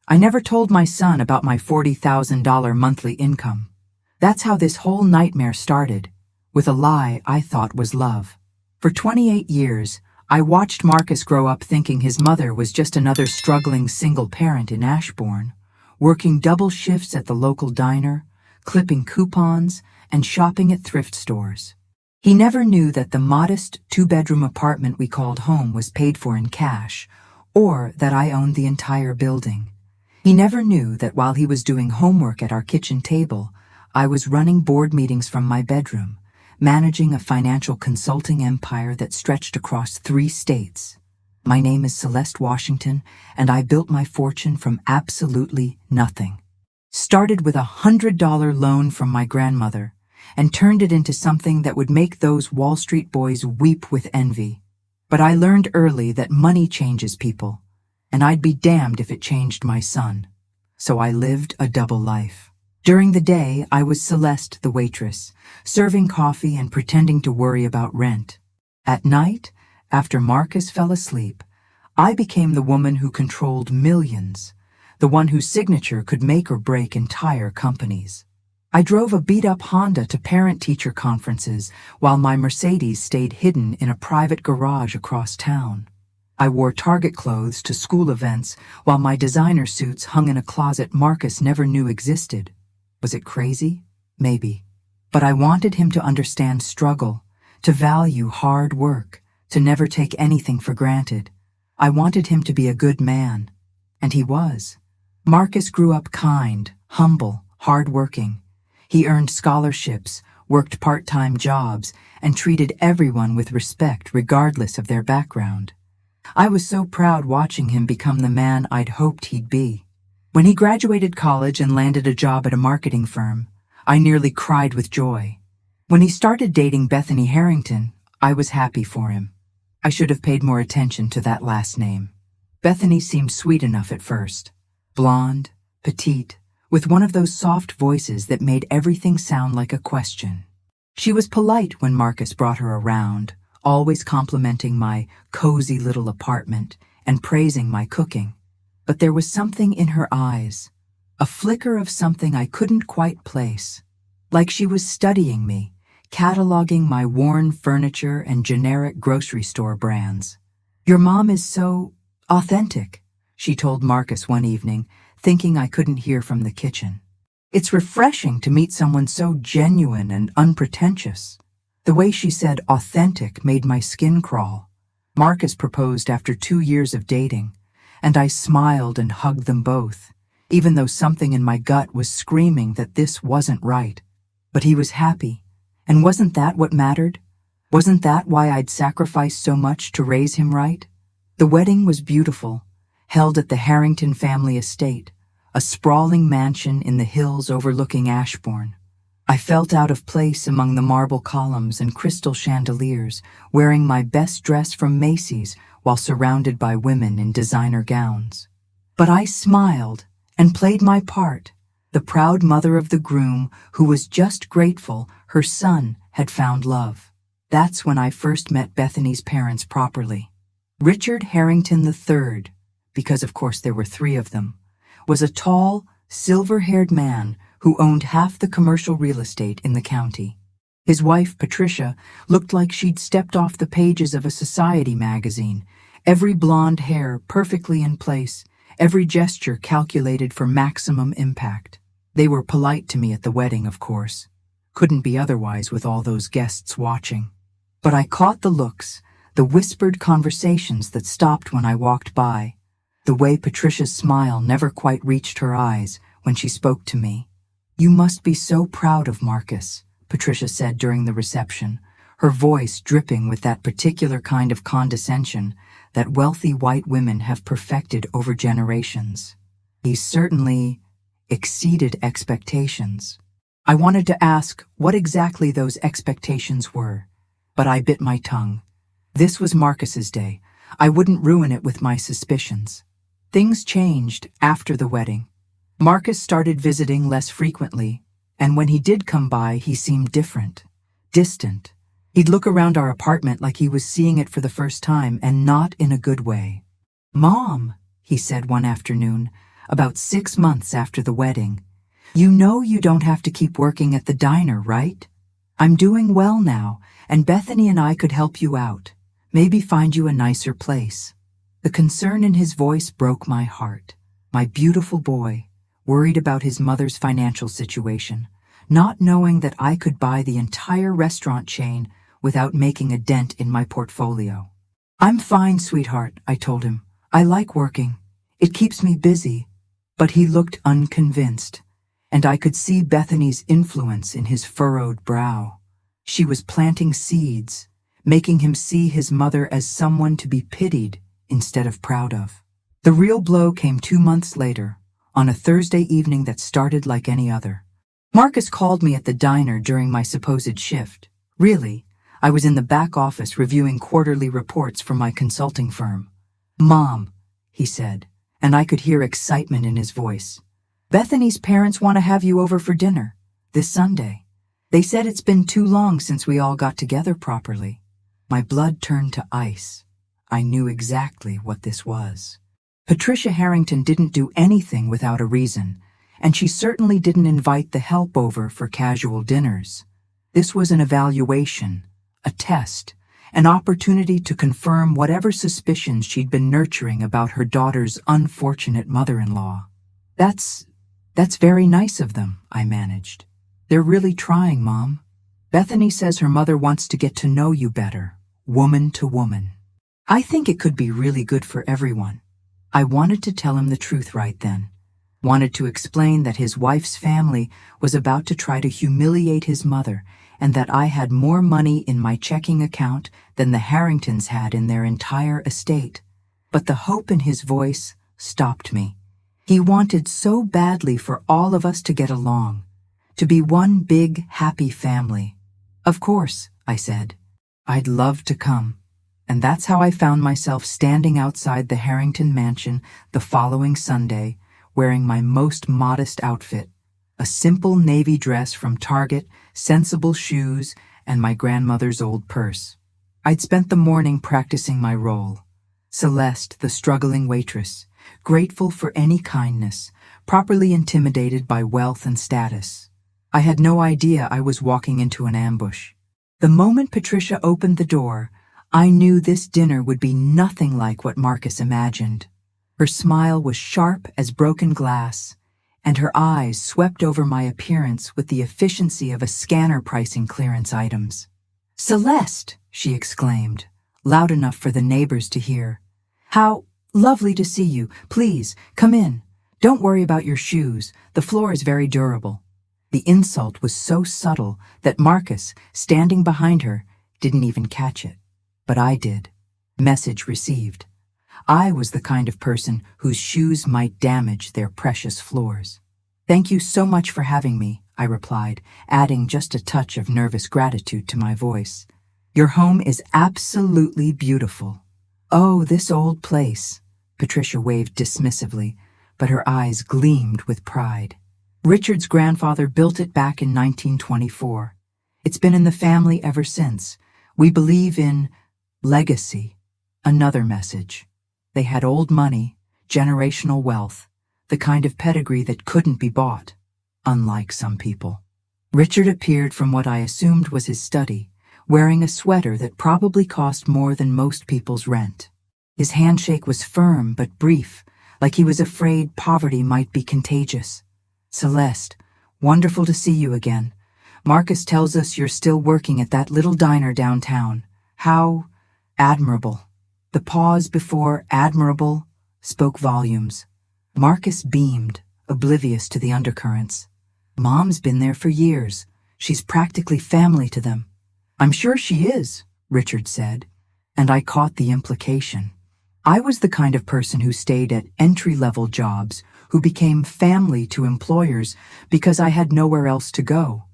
I never told my son about my $40,000 monthly income. That's how this whole nightmare started, with a lie I thought was love. For 28 years, I watched Marcus grow up thinking his mother was just another struggling single parent in Ashbourne, working double shifts at the local diner, clipping coupons, and shopping at thrift stores. He never knew that the modest two-bedroom apartment we called home was paid for in cash, or that I owned the entire building. He never knew that while he was doing homework at our kitchen table, I was running board meetings from my bedroom, managing a financial consulting empire that stretched across 3 states. My name is Celeste Washington, and I built my fortune from absolutely nothing. Started with a $100 loan from my grandmother, and turned it into something that would make those Wall Street boys weep with envy. But I learned early that money changes people, and I'd be damned if it changed my son. So I lived a double life. During the day, I was Celeste the waitress, serving coffee and pretending to worry about rent. At night, after Marcus fell asleep, I became the woman who controlled millions, the one whose signature could make or break entire companies. I drove a beat-up Honda to parent-teacher conferences while my Mercedes stayed hidden in a private garage across town. I wore Target clothes to school events while my designer suits hung in a closet Marcus never knew existed. Was it crazy? Maybe. But I wanted him to understand struggle, to value hard work, to never take anything for granted. I wanted him to be a good man. And he was. Marcus grew up kind, humble, hard-working. He earned scholarships, worked part-time jobs, and treated everyone with respect regardless of their background. I was so proud watching him become the man I'd hoped he'd be. When he graduated college and landed a job at a marketing firm, I nearly cried with joy. When he started dating Bethany Harrington, I was happy for him. I should have paid more attention to that last name. Bethany seemed sweet enough at first. Blonde, petite, with one of those soft voices that made everything sound like a question. She was polite when Marcus brought her around, always complimenting my cozy little apartment and praising my cooking. But there was something in her eyes, a flicker of something I couldn't quite place. Like she was studying me, cataloging my worn furniture and generic grocery store brands. "Your mom is so authentic," she told Marcus one evening, thinking I couldn't hear from the kitchen. "It's refreshing to meet someone so genuine and unpretentious." The way she said authentic made my skin crawl. Marcus proposed after 2 years of dating, and I smiled and hugged them both, even though something in my gut was screaming that this wasn't right. But he was happy, and wasn't that what mattered? Wasn't that why I'd sacrificed so much to raise him right? The wedding was beautiful, held at the Harrington family estate, a sprawling mansion in the hills overlooking Ashbourne. I felt out of place among the marble columns and crystal chandeliers, wearing my best dress from Macy's while surrounded by women in designer gowns. But I smiled and played my part, the proud mother of the groom who was just grateful her son had found love. That's when I first met Bethany's parents properly. Richard Harrington III, because of course there were 3 of them, was a tall, silver-haired man who owned half the commercial real estate in the county. His wife, Patricia, looked like she'd stepped off the pages of a society magazine, every blonde hair perfectly in place, every gesture calculated for maximum impact. They were polite to me at the wedding, of course. Couldn't be otherwise with all those guests watching. But I caught the looks, the whispered conversations that stopped when I walked by, the way Patricia's smile never quite reached her eyes when she spoke to me. "You must be so proud of Marcus," Patricia said during the reception, her voice dripping with that particular kind of condescension that wealthy white women have perfected over generations. "He certainly exceeded expectations." I wanted to ask what exactly those expectations were, but I bit my tongue. This was Marcus's day. I wouldn't ruin it with my suspicions. Things changed after the wedding. Marcus started visiting less frequently, and when he did come by, he seemed different, distant. He'd look around our apartment like he was seeing it for the first time, and not in a good way. "Mom," he said one afternoon, about 6 months after the wedding. "You know you don't have to keep working at the diner, right? I'm doing well now, and Bethany and I could help you out. Maybe find you a nicer place." The concern in his voice broke my heart. My beautiful boy, worried about his mother's financial situation, not knowing that I could buy the entire restaurant chain without making a dent in my portfolio. "I'm fine, sweetheart," I told him. "I like working. It keeps me busy." But he looked unconvinced, and I could see Bethany's influence in his furrowed brow. She was planting seeds, making him see his mother as someone to be pitied instead of proud of. The real blow came 2 months later, on a Thursday evening that started like any other. Marcus called me at the diner during my supposed shift. Really, I was in the back office reviewing quarterly reports from my consulting firm. "Mom," he said, and I could hear excitement in his voice. "Bethany's parents want to have you over for dinner this Sunday. They said it's been too long since we all got together properly." My blood turned to ice. I knew exactly what this was. Patricia Harrington didn't do anything without a reason, and she certainly didn't invite the help over for casual dinners. This was an evaluation, a test, an opportunity to confirm whatever suspicions she'd been nurturing about her daughter's unfortunate mother-in-law. That's very nice of them," I managed. "They're really trying, Mom. Bethany says her mother wants to get to know you better, woman to woman. I think it could be really good for everyone." I wanted to tell him the truth right then. Wanted to explain that his wife's family was about to try to humiliate his mother and that I had more money in my checking account than the Harringtons had in their entire estate. But the hope in his voice stopped me. He wanted so badly for all of us to get along, to be one big, happy family. "Of course," I said. "I'd love to come." And that's how I found myself standing outside the Harrington mansion the following Sunday, wearing my most modest outfit, a simple navy dress from Target, sensible shoes, and my grandmother's old purse. I'd spent the morning practicing my role. Celeste, the struggling waitress, grateful for any kindness, properly intimidated by wealth and status. I had no idea I was walking into an ambush. The moment Patricia opened the door, I knew this dinner would be nothing like what Marcus imagined. Her smile was sharp as broken glass, and her eyes swept over my appearance with the efficiency of a scanner pricing clearance items. "Celeste!" she exclaimed, loud enough for the neighbors to hear. "How lovely to see you. Please, come in. Don't worry about your shoes. The floor is very durable." The insult was so subtle that Marcus, standing behind her, didn't even catch it. But I did. Message received. I was the kind of person whose shoes might damage their precious floors. "Thank you so much for having me," I replied, adding just a touch of nervous gratitude to my voice. "Your home is absolutely beautiful." "Oh, this old place," Patricia waved dismissively, but her eyes gleamed with pride. "Richard's grandfather built it back in 1924. It's been in the family ever since. We believe in legacy." Another message. They had old money, generational wealth, the kind of pedigree that couldn't be bought, unlike some people. Richard appeared from what I assumed was his study, wearing a sweater that probably cost more than most people's rent. His handshake was firm but brief, like he was afraid poverty might be contagious. "Celeste, wonderful to see you again. Marcus tells us you're still working at that little diner downtown. How admirable." The pause before admirable spoke volumes. Marcus beamed, oblivious to the undercurrents. "Mom's been there for years. She's practically family to them." "I'm sure she is," Richard said, and I caught the implication. I was the kind of person who stayed at entry-level jobs, who became family to employers because I had nowhere else to go.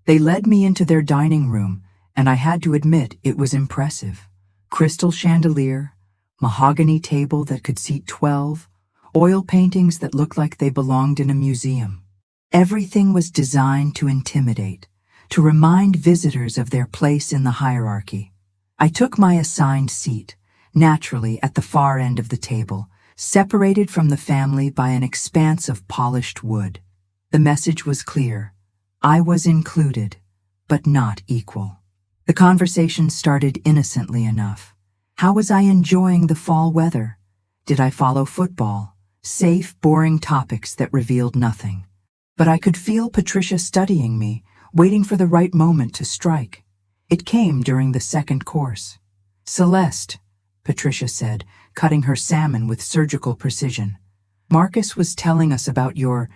They led me into their dining room, and I had to admit it was impressive. Crystal chandelier, mahogany table that could seat 12, oil paintings that looked like they belonged in a museum. Everything was designed to intimidate, to remind visitors of their place in the hierarchy. I took my assigned seat, naturally at the far end of the table, separated from the family by an expanse of polished wood. The message was clear. I was included, but not equal. The conversation started innocently enough. How was I enjoying the fall weather? Did I follow football? Safe, boring topics that revealed nothing. But I could feel Patricia studying me, waiting for the right moment to strike. It came during the second course. "Celeste," Patricia said, cutting her salmon with surgical precision. "Marcus was telling us about your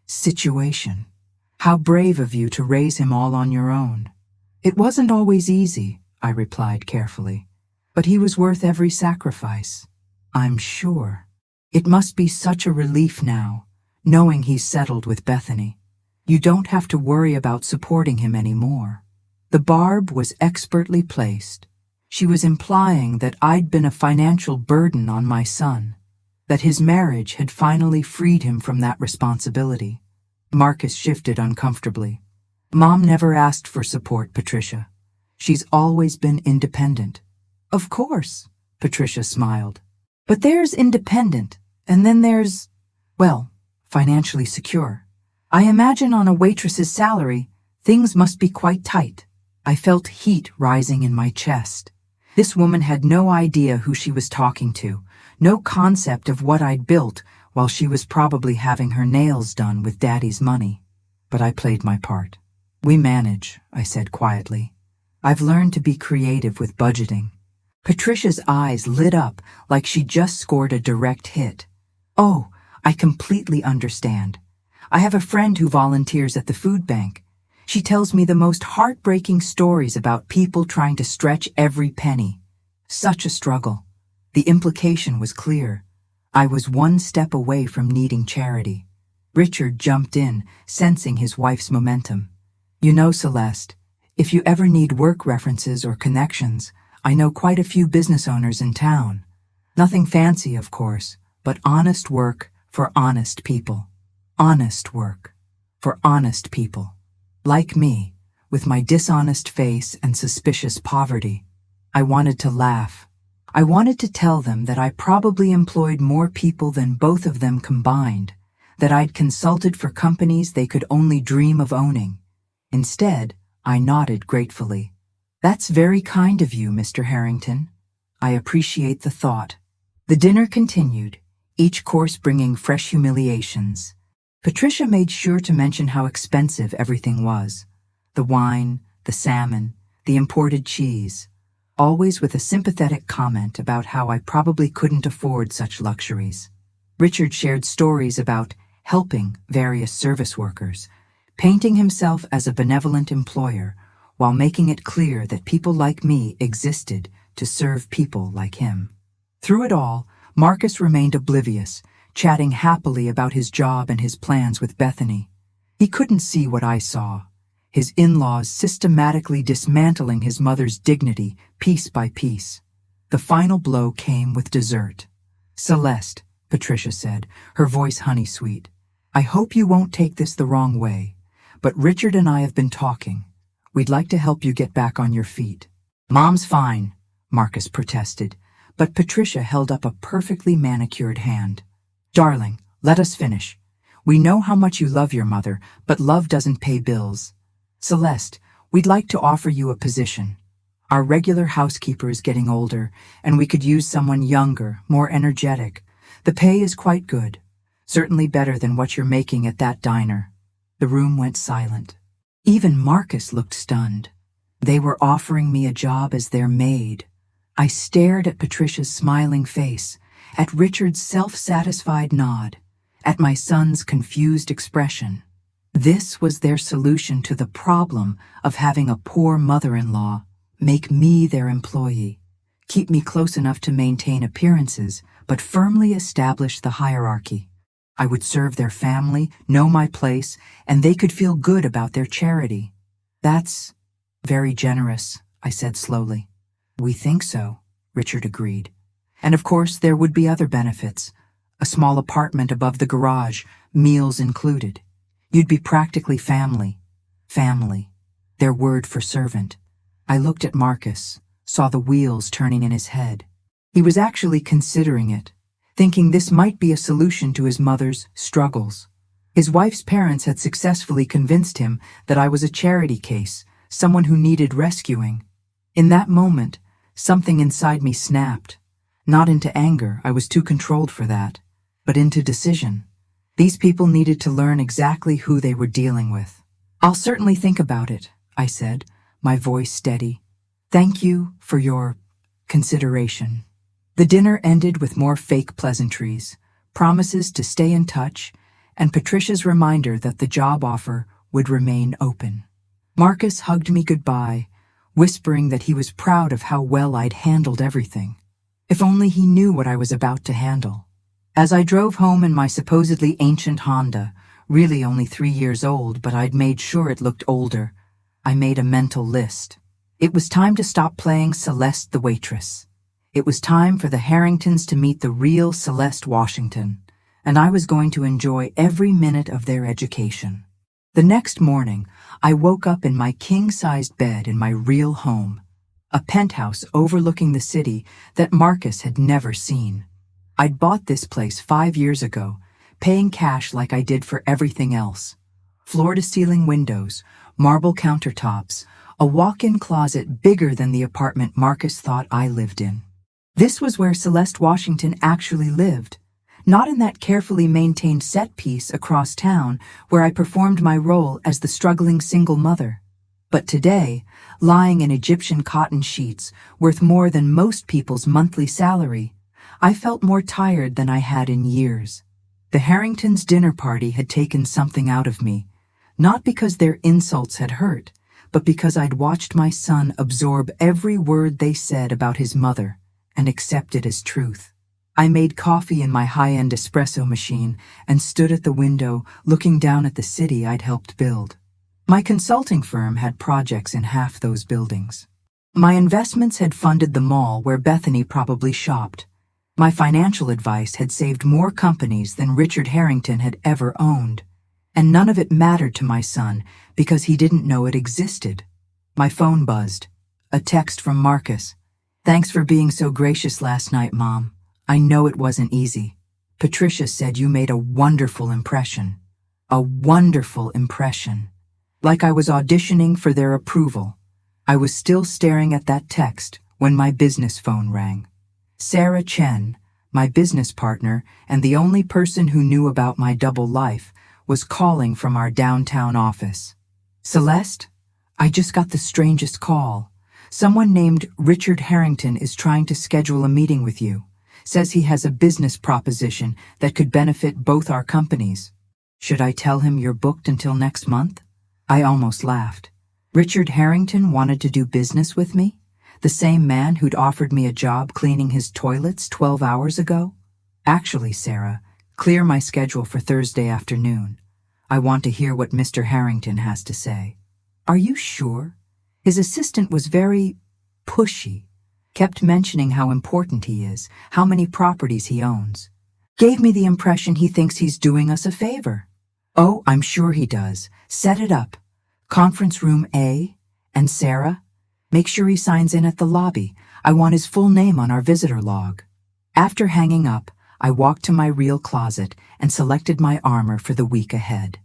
situation. How brave of you to raise him all on your own." "It wasn't always easy," I replied carefully. "But he was worth every sacrifice." "I'm sure. It must be such a relief now, knowing he's settled with Bethany. You don't have to worry about supporting him anymore." The barb was expertly placed. She was implying that I'd been a financial burden on my son, that his marriage had finally freed him from that responsibility. Marcus shifted uncomfortably. "Mom never asked for support, Patricia. She's always been independent." "Of course," Patricia smiled. "But there's independent, and then there's, well, financially secure. I imagine on a waitress's salary, things must be quite tight." I felt heat rising in my chest. This woman had no idea who she was talking to, no concept of what I'd built while she was probably having her nails done with Daddy's money. But I played my part. "We manage," I said quietly. "I've learned to be creative with budgeting." Patricia's eyes lit up like she'd just scored a direct hit. "Oh, I completely understand. I have a friend who volunteers at the food bank. She tells me the most heartbreaking stories about people trying to stretch every penny. Such a struggle." The implication was clear. I was one step away from needing charity. Richard jumped in, sensing his wife's momentum. "You know, Celeste, if you ever need work references or connections, I know quite a few business owners in town. Nothing fancy, of course, but honest work for honest people. Honest work for honest people. Like me, with my dishonest face and suspicious poverty." I wanted to laugh. I wanted to tell them that I probably employed more people than both of them combined, that I'd consulted for companies they could only dream of owning. Instead, I nodded gratefully. "That's very kind of you, Mr. Harrington. I appreciate the thought." The dinner continued, each course bringing fresh humiliations. Patricia made sure to mention how expensive everything was. The wine, the salmon, the imported cheese, always with a sympathetic comment about how I probably couldn't afford such luxuries. Richard shared stories about helping various service workers, painting himself as a benevolent employer, while making it clear that people like me existed to serve people like him. Through it all, Marcus remained oblivious, chatting happily about his job and his plans with Bethany. He couldn't see what I saw, his in-laws systematically dismantling his mother's dignity piece by piece. The final blow came with dessert. "Celeste," Patricia said, her voice honey-sweet, "I hope you won't take this the wrong way, but Richard and I have been talking. We'd like to help you get back on your feet." "Mom's fine," Marcus protested, but Patricia held up a perfectly manicured hand. "Darling, let us finish. We know how much you love your mother, but love doesn't pay bills. Celeste, we'd like to offer you a position. Our regular housekeeper is getting older, and we could use someone younger, more energetic. The pay is quite good, certainly better than what you're making at that diner." The room went silent. Even Marcus looked stunned. They were offering me a job as their maid. I stared at Patricia's smiling face, at Richard's self-satisfied nod, at my son's confused expression. This was their solution to the problem of having a poor mother-in-law. Make me their employee. Keep me close enough to maintain appearances, but firmly establish the hierarchy. I would serve their family, know my place, and they could feel good about their charity. "That's very generous," I said slowly. "We think so," Richard agreed. "And of course there would be other benefits. A small apartment above the garage, meals included. You'd be practically family." Family, their word for servant. I looked at Marcus, saw the wheels turning in his head. He was actually considering it, thinking this might be a solution to his mother's struggles. His wife's parents had successfully convinced him that I was a charity case, someone who needed rescuing. In that moment, something inside me snapped. Not into anger, I was too controlled for that, but into decision. These people needed to learn exactly who they were dealing with. "I'll certainly think about it," I said, my voice steady. "Thank you for your consideration." The dinner ended with more fake pleasantries, promises to stay in touch, and Patricia's reminder that the job offer would remain open. Marcus hugged me goodbye, whispering that he was proud of how well I'd handled everything. If only he knew what I was about to handle. As I drove home in my supposedly ancient Honda, really only 3 years old, but I'd made sure it looked older, I made a mental list. It was time to stop playing Celeste the waitress. It was time for the Harringtons to meet the real Celeste Washington, and I was going to enjoy every minute of their education. The next morning, I woke up in my king-sized bed in my real home, a penthouse overlooking the city that Marcus had never seen. I'd bought this place 5 years ago, paying cash like I did for everything else. Floor-to-ceiling windows, marble countertops, a walk-in closet bigger than the apartment Marcus thought I lived in. This was where Celeste Washington actually lived, not in that carefully maintained set piece across town where I performed my role as the struggling single mother. But today, lying in Egyptian cotton sheets worth more than most people's monthly salary, I felt more tired than I had in years. The Harringtons' dinner party had taken something out of me, not because their insults had hurt, but because I'd watched my son absorb every word they said about his mother and accept it as truth. I made coffee in my high-end espresso machine and stood at the window looking down at the city I'd helped build. My consulting firm had projects in half those buildings. My investments had funded the mall where Bethany probably shopped. My financial advice had saved more companies than Richard Harrington had ever owned. And none of it mattered to my son because he didn't know it existed. My phone buzzed. A text from Marcus. "Thanks for being so gracious last night, Mom. I know it wasn't easy. Patricia said you made a wonderful impression." A wonderful impression. Like I was auditioning for their approval. I was still staring at that text when my business phone rang. Sarah Chen, my business partner and the only person who knew about my double life, was calling from our downtown office. "Celeste, I just got the strangest call. Someone named Richard Harrington is trying to schedule a meeting with you. Says he has a business proposition that could benefit both our companies. Should I tell him you're booked until next month?" I almost laughed. Richard Harrington wanted to do business with me? The same man who'd offered me a job cleaning his toilets 12 hours ago? "Actually, Sarah, clear my schedule for Thursday afternoon. I want to hear what Mr. Harrington has to say." "Are you sure?" His assistant was very pushy. Kept mentioning how important he is, how many properties he owns. Gave me the impression he thinks he's doing us a favor. "Oh, I'm sure he does. Set it up. Conference room A. And Sarah, make sure he signs in at the lobby. I want his full name on our visitor log." After hanging up, I walked to my real closet and selected my armor for the week ahead.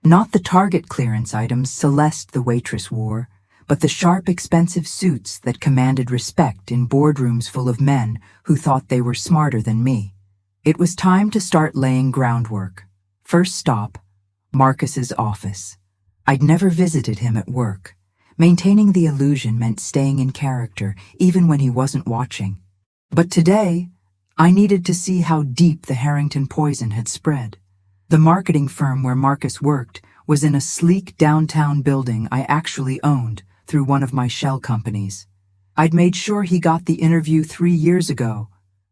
Not the Target clearance items Celeste the waitress wore, but the sharp, expensive suits that commanded respect in boardrooms full of men who thought they were smarter than me. It was time to start laying groundwork. First stop, Marcus's office. I'd never visited him at work. Maintaining the illusion meant staying in character, even when he wasn't watching. But today, I needed to see how deep the Harrington poison had spread. The marketing firm where Marcus worked was in a sleek downtown building I actually owned through one of my shell companies. I'd made sure he got the interview 3 years ago,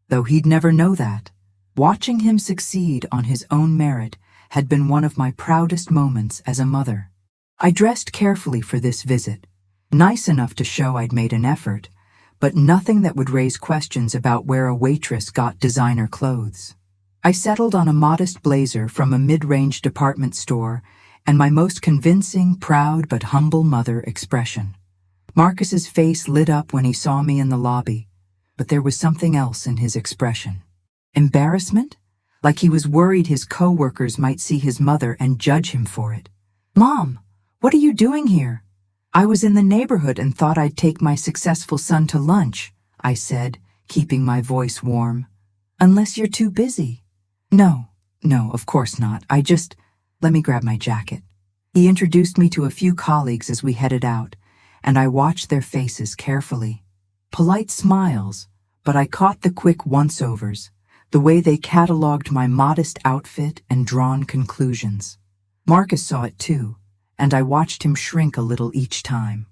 though he'd never know that. Watching him succeed on his own merit had been one of my proudest moments as a mother. I dressed carefully for this visit, nice enough to show I'd made an effort, but nothing that would raise questions about where a waitress got designer clothes. I settled on a modest blazer from a mid-range department store and my most convincing, proud but humble mother expression. Marcus's face lit up when he saw me in the lobby, but there was something else in his expression. Embarrassment? Like he was worried his co-workers might see his mother and judge him for it. "Mom, what are you doing here?" "I was in the neighborhood and thought I'd take my successful son to lunch," I said, keeping my voice warm. "Unless you're too busy." No, of course not. Let me grab my jacket." He introduced me to a few colleagues as we headed out, and I watched their faces carefully. Polite smiles, but I caught the quick once-overs, the way they cataloged my modest outfit and drawn conclusions. Marcus saw it too, and I watched him shrink a little each time.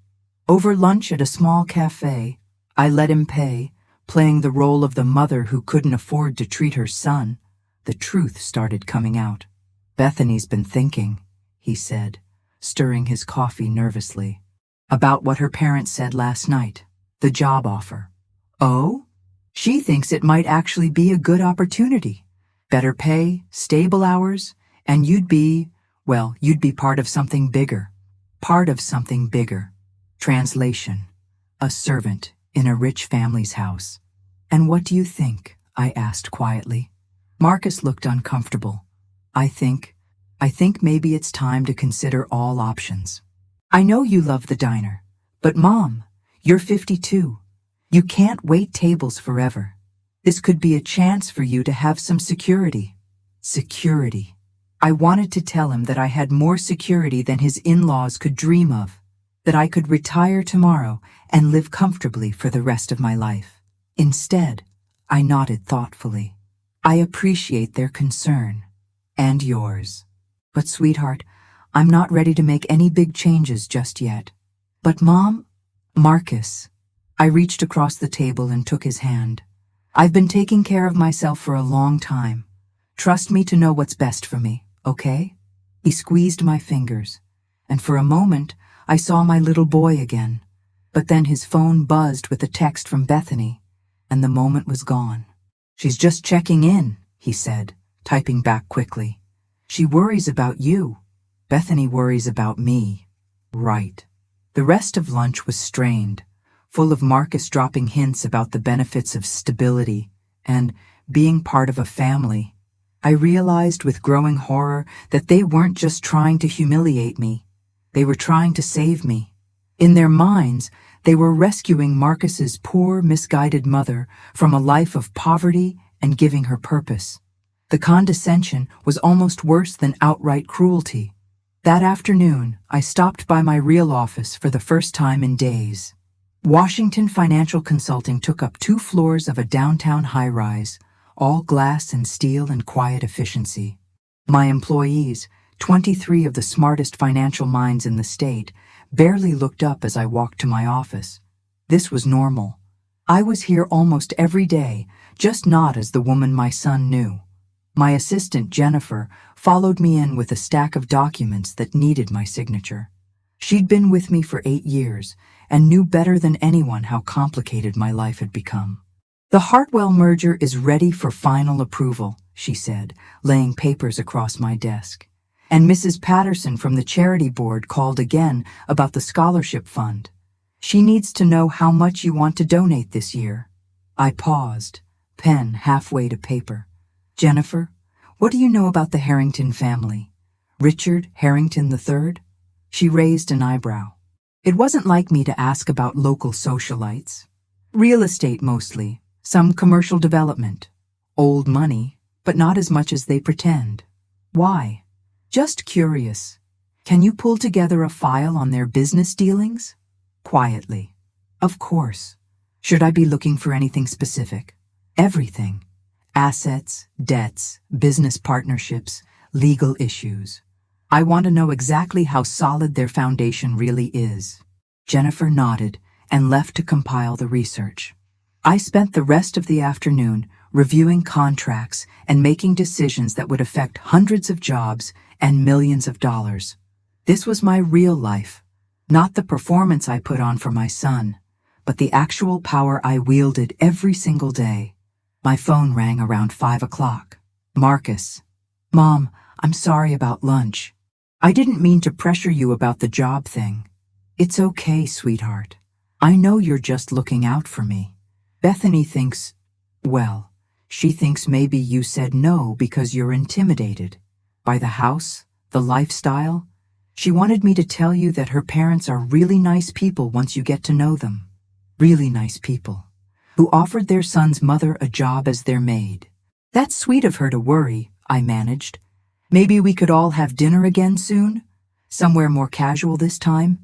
Over lunch at a small cafe, I let him pay, playing the role of the mother who couldn't afford to treat her son. The truth started coming out. "Bethany's been thinking," he said, stirring his coffee nervously, "about what her parents said last night, the job offer." "Oh? She thinks it might actually be a good opportunity. Better pay, stable hours, and you'd be part of something bigger." Part of something bigger. Translation: a servant in a rich family's house. "And what do you think?" I asked quietly. Marcus looked uncomfortable. I think maybe it's time to consider all options. "I know you love the diner, but Mom, you're 52. You can't wait tables forever. This could be a chance for you to have some security." Security. I wanted to tell him that I had more security than his in-laws could dream of, that I could retire tomorrow and live comfortably for the rest of my life. Instead, I nodded thoughtfully. "I appreciate their concern. And yours. But sweetheart, I'm not ready to make any big changes just yet." "But Mom..." "Marcus." I reached across the table and took his hand. "I've been taking care of myself for a long time. Trust me to know what's best for me, okay?" He squeezed my fingers, and for a moment I saw my little boy again. But then his phone buzzed with a text from Bethany, and the moment was gone. "She's just checking in," he said, typing back quickly. "She worries about you. Bethany worries about me." Right. The rest of lunch was strained, full of Marcus dropping hints about the benefits of stability and being part of a family. I realized with growing horror that they weren't just trying to humiliate me. They were trying to save me. In their minds, they were rescuing Marcus's poor, misguided mother from a life of poverty and giving her purpose. The condescension was almost worse than outright cruelty. That afternoon, I stopped by my real office for the first time in days. Washington Financial Consulting took up 2 floors of a downtown high-rise, all glass and steel and quiet efficiency. My employees, 23 of the smartest financial minds in the state, barely looked up as I walked to my office. This was normal. I was here almost every day, just not as the woman my son knew. My assistant, Jennifer, followed me in with a stack of documents that needed my signature. She'd been with me for 8 years and knew better than anyone how complicated my life had become. "The Hartwell merger is ready for final approval," she said, laying papers across my desk. "And Mrs. Patterson from the charity board called again about the scholarship fund. She needs to know how much you want to donate this year." I paused, pen halfway to paper. "Jennifer, what do you know about the Harrington family? Richard Harrington III?" She raised an eyebrow. It wasn't like me to ask about local socialites. Real estate mostly, some commercial development. Old money, but not as much as they pretend. "Why?" "Just curious. Can you pull together a file on their business dealings?" Quietly. "Of course. Should I be looking for anything specific?" "Everything. Assets, debts, business partnerships, legal issues. I want to know exactly how solid their foundation really is." Jennifer nodded and left to compile the research. I spent the rest of the afternoon reviewing contracts and making decisions that would affect hundreds of jobs and millions of dollars. This was my real life, not the performance I put on for my son, but the actual power I wielded every single day. My phone rang around 5 o'clock. "Marcus." "Mom, I'm sorry about lunch. I didn't mean to pressure you about the job thing." "It's okay, sweetheart. I know you're just looking out for me. Bethany thinks, well, She thinks maybe you said no because you're intimidated by the house, the lifestyle. She wanted me to tell you that her parents are really nice people once you get to know them. Really nice people, who offered their son's mother a job as their maid. That's sweet of her to worry, I managed. Maybe we could all have dinner again soon? Somewhere more casual this time?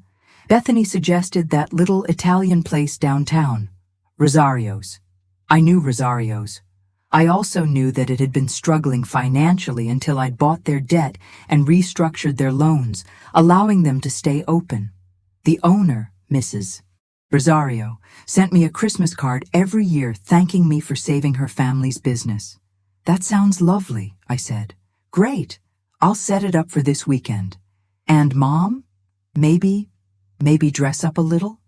Bethany suggested that little Italian place downtown, Rosario's. I knew Rosario's. I also knew that it had been struggling financially until I'd bought their debt and restructured their loans, allowing them to stay open. The owner, Mrs. Rosario, sent me a Christmas card every year thanking me for saving her family's business. That sounds lovely, I said. Great. I'll set it up for this weekend. And Mom? Maybe dress up a little?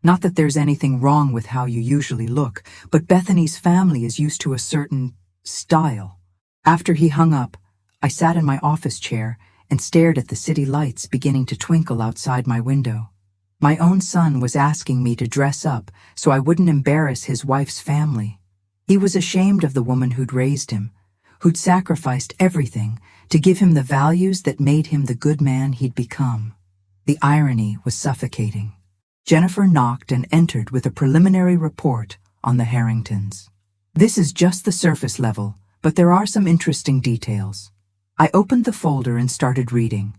Not that there's anything wrong with how you usually look, but Bethany's family is used to a certain style. After he hung up, I sat in my office chair and stared at the city lights beginning to twinkle outside my window. My own son was asking me to dress up so I wouldn't embarrass his wife's family. He was ashamed of the woman who'd raised him, who'd sacrificed everything to give him the values that made him the good man he'd become. The irony was suffocating. Jennifer knocked and entered with a preliminary report on the Harringtons. This is just the surface level, but there are some interesting details. I opened the folder and started reading.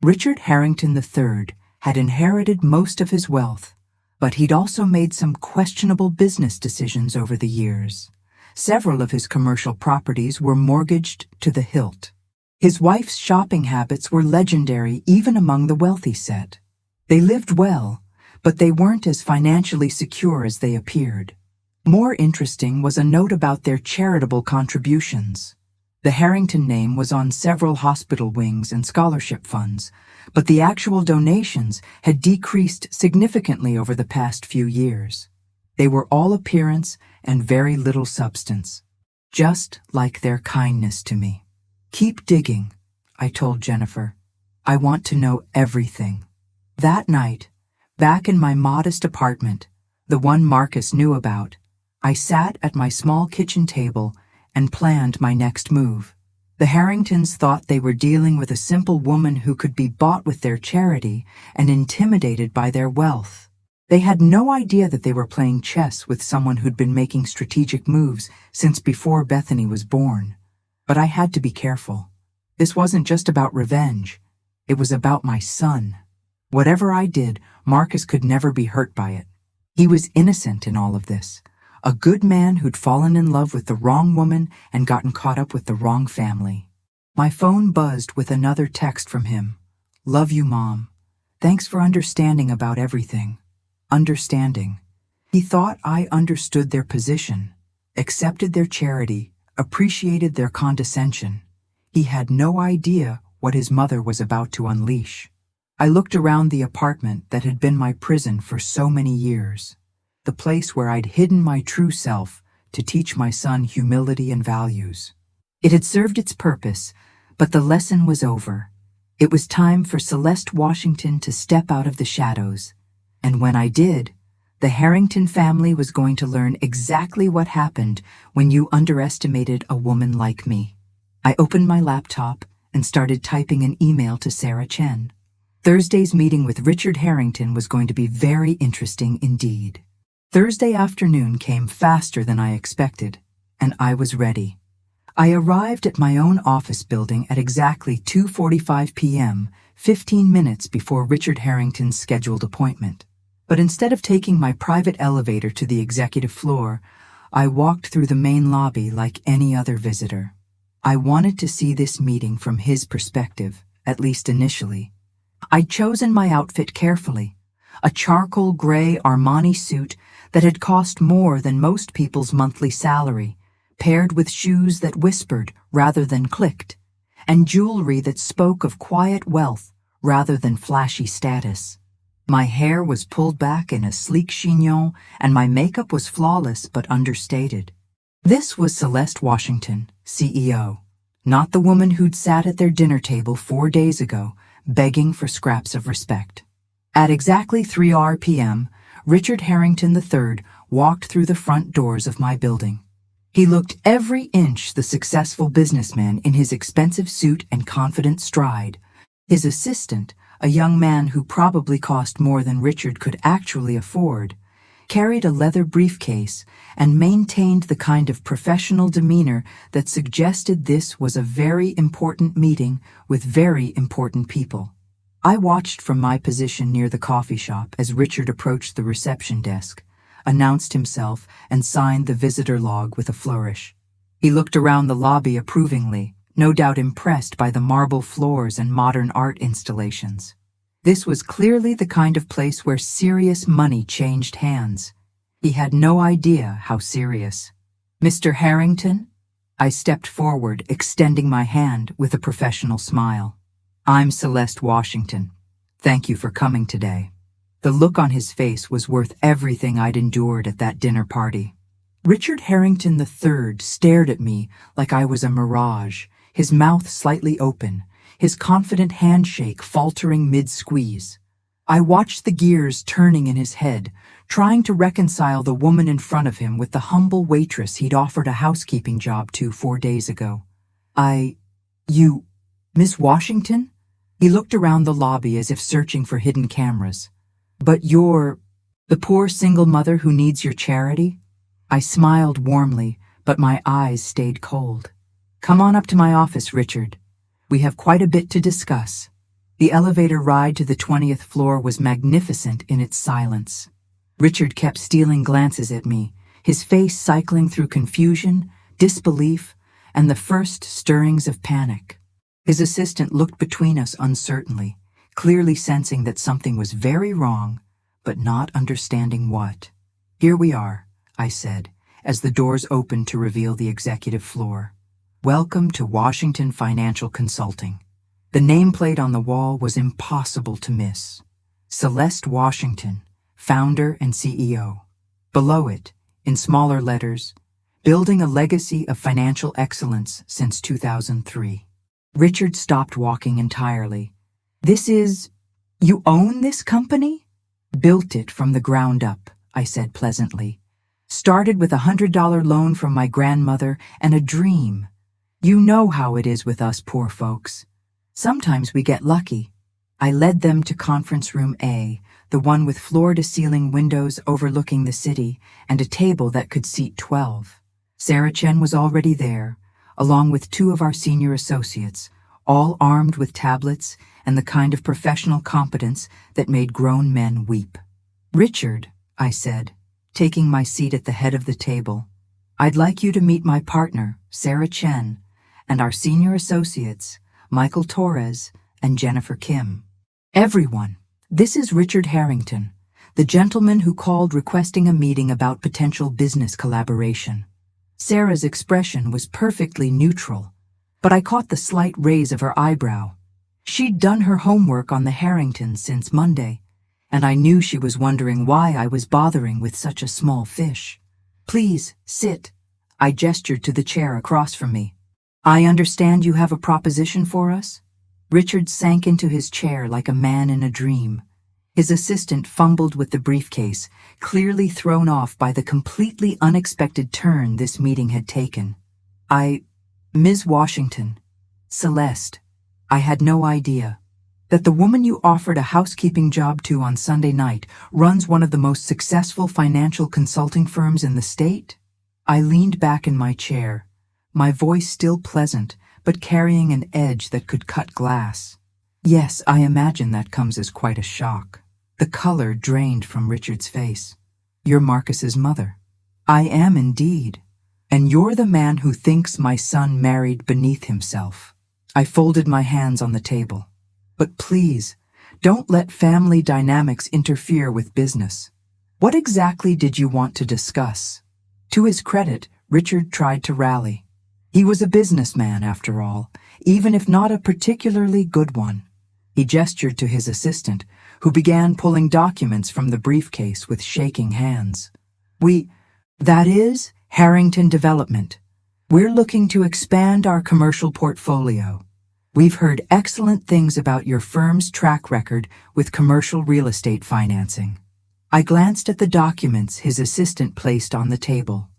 Richard Harrington III had inherited most of his wealth, but he'd also made some questionable business decisions over the years. Several of his commercial properties were mortgaged to the hilt. His wife's shopping habits were legendary even among the wealthy set. They lived well, but they weren't as financially secure as they appeared. More interesting was a note about their charitable contributions. The Harrington name was on several hospital wings and scholarship funds, but the actual donations had decreased significantly over the past few years. They were all appearance and very little substance, just like their kindness to me. Keep digging, I told Jennifer. I want to know everything. That night, back in my modest apartment, the one Marcus knew about, I sat at my small kitchen table and planned my next move. The Harringtons thought they were dealing with a simple woman who could be bought with their charity and intimidated by their wealth. They had no idea that they were playing chess with someone who'd been making strategic moves since before Bethany was born. But I had to be careful. This wasn't just about revenge. It was about my son. Whatever I did, Marcus could never be hurt by it. He was innocent in all of this. A good man who'd fallen in love with the wrong woman and gotten caught up with the wrong family. My phone buzzed with another text from him. Love you, Mom. Thanks for understanding about everything. Understanding. He thought I understood their position, accepted their charity, appreciated their condescension. He had no idea what his mother was about to unleash. I looked around the apartment that had been my prison for so many years, the place where I'd hidden my true self to teach my son humility and values. It had served its purpose, but the lesson was over. It was time for Celeste Washington to step out of the shadows. And when I did, the Harrington family was going to learn exactly what happened when you underestimated a woman like me. I opened my laptop and started typing an email to Sarah Chen. Thursday's meeting with Richard Harrington was going to be very interesting indeed. Thursday afternoon came faster than I expected, and I was ready. I arrived at my own office building at exactly 2:45 p.m., 15 minutes before Richard Harrington's scheduled appointment. But instead of taking my private elevator to the executive floor, I walked through the main lobby like any other visitor. I wanted to see this meeting from his perspective, at least initially. I'd chosen my outfit carefully, a charcoal gray Armani suit that had cost more than most people's monthly salary, paired with shoes that whispered rather than clicked, and jewelry that spoke of quiet wealth rather than flashy status. My hair was pulled back in a sleek chignon, and my makeup was flawless but understated. This was Celeste Washington, CEO, not the woman who'd sat at their dinner table 4 days ago, begging for scraps of respect. At exactly 3 p.m., Richard Harrington III walked through the front doors of my building. He looked every inch the successful businessman in his expensive suit and confident stride. His assistant, a young man who probably cost more than Richard could actually afford, carried a leather briefcase and maintained the kind of professional demeanor that suggested this was a very important meeting with very important people. I watched from my position near the coffee shop as Richard approached the reception desk, announced himself, and signed the visitor log with a flourish. He looked around the lobby approvingly, no doubt impressed by the marble floors and modern art installations. This was clearly the kind of place where serious money changed hands. He had no idea how serious. "Mr. Harrington?" I stepped forward, extending my hand with a professional smile. "I'm Celeste Washington. Thank you for coming today." The look on his face was worth everything I'd endured at that dinner party. Richard Harrington III stared at me like I was a mirage, his mouth slightly open, his confident handshake faltering mid-squeeze. I watched the gears turning in his head, trying to reconcile the woman in front of him with the humble waitress he'd offered a housekeeping job to 4 days ago. You, Miss Washington?" He looked around the lobby as if searching for hidden cameras. "But you're the poor single mother who needs your charity?" I smiled warmly, but my eyes stayed cold. "Come on up to my office, Richard. We have quite a bit to discuss." The elevator ride to the 20th floor was magnificent in its silence. Richard kept stealing glances at me, his face cycling through confusion, disbelief, and the first stirrings of panic. His assistant looked between us uncertainly, clearly sensing that something was very wrong, but not understanding what. "Here we are," I said, as the doors opened to reveal the executive floor. "Welcome to Washington Financial Consulting." The nameplate on the wall was impossible to miss. Celeste Washington, founder and CEO. Below it, in smaller letters, "Building a legacy of financial excellence since 2003. Richard stopped walking entirely. "You own this company?" "Built it from the ground up," I said pleasantly. "Started with a $100 loan from my grandmother and a dream. You know how it is with us poor folks. Sometimes we get lucky." I led them to Conference Room A, the one with floor-to-ceiling windows overlooking the city and a table that could seat 12. Sarah Chen was already there, along with 2 of our senior associates, all armed with tablets and the kind of professional competence that made grown men weep. "Richard," I said, taking my seat at the head of the table, "I'd like you to meet my partner, Sarah Chen, and our senior associates, Michael Torres and Jennifer Kim. Everyone, this is Richard Harrington, the gentleman who called requesting a meeting about potential business collaboration." Sarah's expression was perfectly neutral, but I caught the slight raise of her eyebrow. She'd done her homework on the Harringtons since Monday, and I knew she was wondering why I was bothering with such a small fish. "Please, sit." I gestured to the chair across from me. "I understand you have a proposition for us?" Richard sank into his chair like a man in a dream. His assistant fumbled with the briefcase, clearly thrown off by the completely unexpected turn this meeting had taken. "Ms. Washington, Celeste, I had no idea that the woman you offered a housekeeping job to on Sunday night runs one of the most successful financial consulting firms in the state." I leaned back in my chair, my voice still pleasant, but carrying an edge that could cut glass. "Yes, I imagine that comes as quite a shock." The color drained from Richard's face. "You're Marcus's mother." "I am indeed. And you're the man who thinks my son married beneath himself." I folded my hands on the table. "But please, don't let family dynamics interfere with business. What exactly did you want to discuss?" To his credit, Richard tried to rally. He was a businessman, after all, even if not a particularly good one. He gestured to his assistant, who began pulling documents from the briefcase with shaking hands. That is, Harrington Development. We're looking to expand our commercial portfolio. We've heard excellent things about your firm's track record with commercial real estate financing." I glanced at the documents his assistant placed on the table.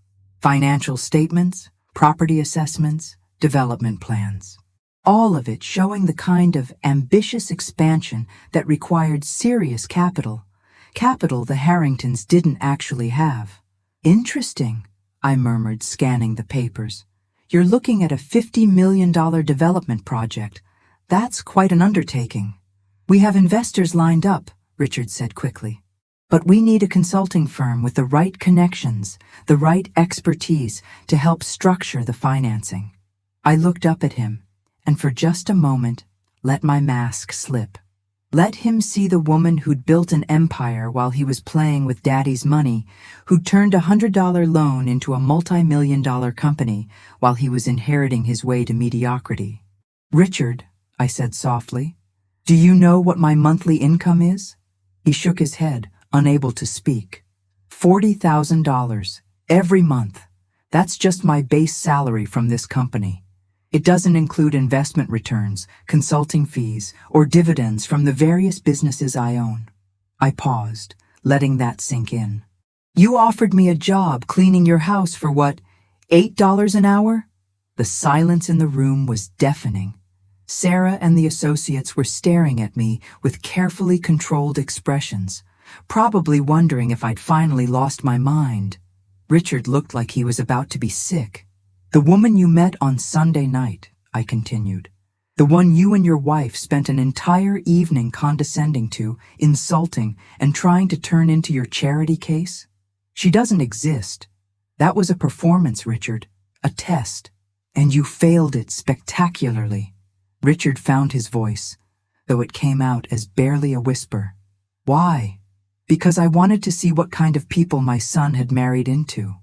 Financial statements, property assessments, development plans. All of it showing the kind of ambitious expansion that required serious capital. Capital the Harringtons didn't actually have. Interesting, I murmured, scanning the papers. You're looking at a $50 million development project. That's quite an undertaking. We have investors lined up, Richard said quickly. But we need a consulting firm with the right connections, the right expertise to help structure the financing. I looked up at him, and for just a moment, let my mask slip. Let him see the woman who'd built an empire while he was playing with Daddy's money, who'd turned a $100 loan into a multi-million-dollar company while he was inheriting his way to mediocrity. Richard, I said softly, do you know what my monthly income is? He shook his head, unable to speak. $40,000 every month. That's just my base salary from this company. It doesn't include investment returns, consulting fees, or dividends from the various businesses I own. I paused, letting that sink in. You offered me a job cleaning your house for what, $8 an hour? The silence in the room was deafening. Sarah and the associates were staring at me with carefully controlled expressions, probably wondering if I'd finally lost my mind. Richard looked like he was about to be sick. The woman you met on Sunday night, I continued. The one you and your wife spent an entire evening condescending to, insulting, and trying to turn into your charity case? She doesn't exist. That was a performance, Richard. A test. And you failed it spectacularly. Richard found his voice, though it came out as barely a whisper. Why? Because I wanted to see what kind of people my son had married into.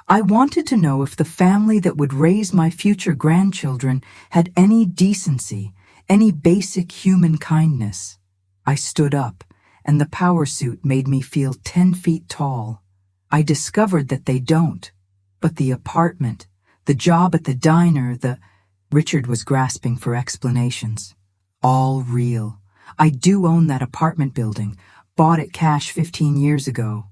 I wanted to know if the family that would raise my future grandchildren had any decency, any basic human kindness. I stood up, and the power suit made me feel 10 feet tall. I discovered that they don't. But the apartment, the job at the diner, Richard was grasping for explanations. All real. I do own that apartment building, bought it cash 15 years ago.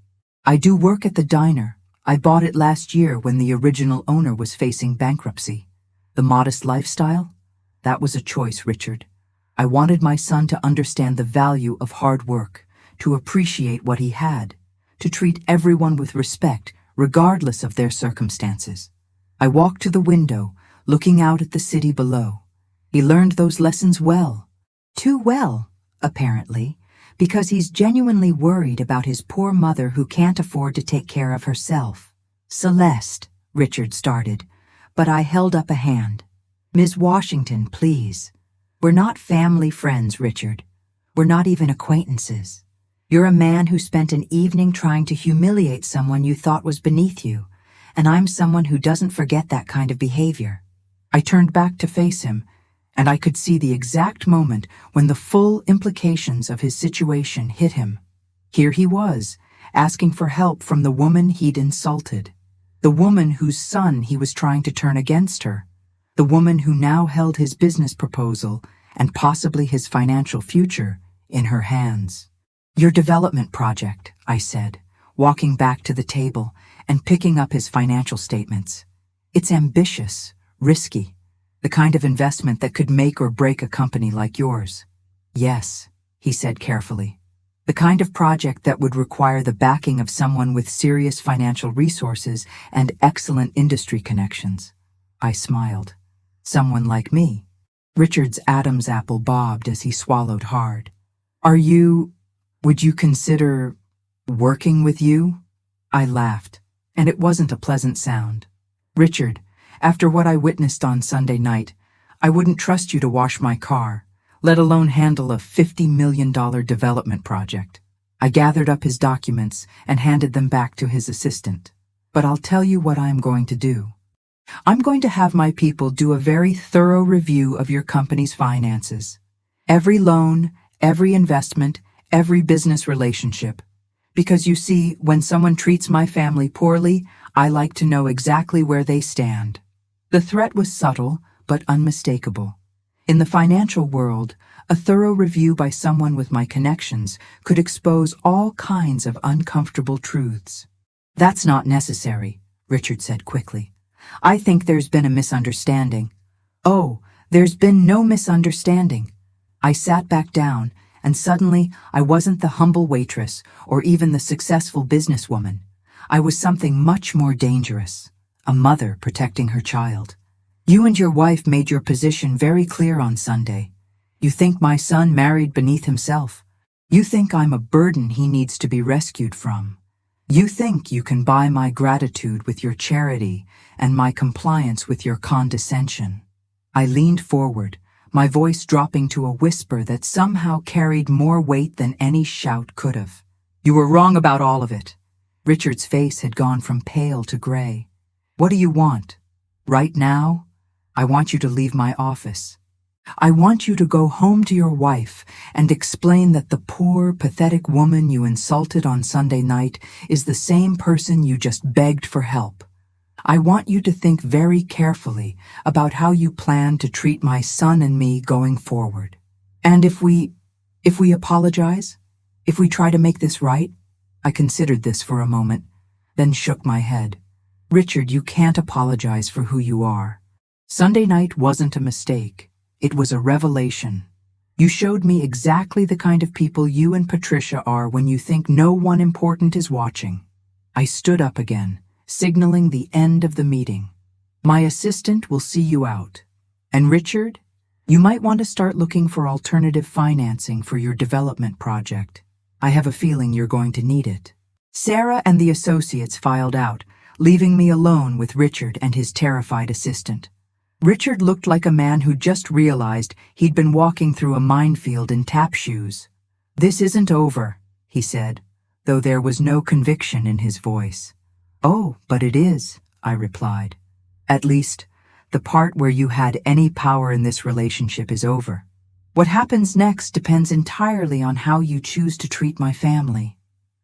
I do work at the diner. I bought it last year when the original owner was facing bankruptcy. The modest lifestyle? That was a choice, Richard. I wanted my son to understand the value of hard work, to appreciate what he had, to treat everyone with respect, regardless of their circumstances. I walked to the window, looking out at the city below. He learned those lessons well. Too well, apparently, because he's genuinely worried about his poor mother who can't afford to take care of herself. Celeste, Richard started, but I held up a hand. Ms. Washington, please. We're not family friends, Richard. We're not even acquaintances. You're a man who spent an evening trying to humiliate someone you thought was beneath you, and I'm someone who doesn't forget that kind of behavior. I turned back to face him, and I could see the exact moment when the full implications of his situation hit him. Here he was, asking for help from the woman he'd insulted, the woman whose son he was trying to turn against her, the woman who now held his business proposal and possibly his financial future in her hands. Your development project, I said, walking back to the table and picking up his financial statements. It's ambitious, risky, the kind of investment that could make or break a company like yours. Yes, he said carefully. The kind of project that would require the backing of someone with serious financial resources and excellent industry connections. I smiled. Someone like me. Richard's Adam's apple bobbed as he swallowed hard. Would you consider working with you? I laughed, and it wasn't a pleasant sound. Richard, after what I witnessed on Sunday night, I wouldn't trust you to wash my car, let alone handle a $50 million development project. I gathered up his documents and handed them back to his assistant. But I'll tell you what I'm going to do. I'm going to have my people do a very thorough review of your company's finances. Every loan, every investment, every business relationship. Because you see, when someone treats my family poorly, I like to know exactly where they stand. The threat was subtle, but unmistakable. In the financial world, a thorough review by someone with my connections could expose all kinds of uncomfortable truths. That's not necessary, Richard said quickly. "I think there's been a misunderstanding." "Oh, there's been no misunderstanding." I sat back down, and suddenly I wasn't the humble waitress or even the successful businesswoman. I was something much more dangerous, a mother protecting her child. "You and your wife made your position very clear on Sunday. You think my son married beneath himself. You think I'm a burden he needs to be rescued from. You think you can buy my gratitude with your charity and my compliance with your condescension." I leaned forward, my voice dropping to a whisper that somehow carried more weight than any shout could have. "You were wrong about all of it." Richard's face had gone from pale to gray. "What do you want? Right now? I want you to leave my office. I want you to go home to your wife and explain that the poor, pathetic woman you insulted on Sunday night is the same person you just begged for help. I want you to think very carefully about how you plan to treat my son and me going forward. And if we apologize, if we try to make this right." I considered this for a moment, then shook my head. "Richard, you can't apologize for who you are. Sunday night wasn't a mistake. It was a revelation. You showed me exactly the kind of people you and Patricia are when you think no one important is watching." I stood up again, signaling the end of the meeting. "My assistant will see you out. And Richard, you might want to start looking for alternative financing for your development project. I have a feeling you're going to need it." Sarah and the associates filed out, leaving me alone with Richard and his terrified assistant. Richard looked like a man who just realized he'd been walking through a minefield in tap shoes. "This isn't over," he said, though there was no conviction in his voice. "Oh, but it is," I replied. "At least, the part where you had any power in this relationship is over. What happens next depends entirely on how you choose to treat my family."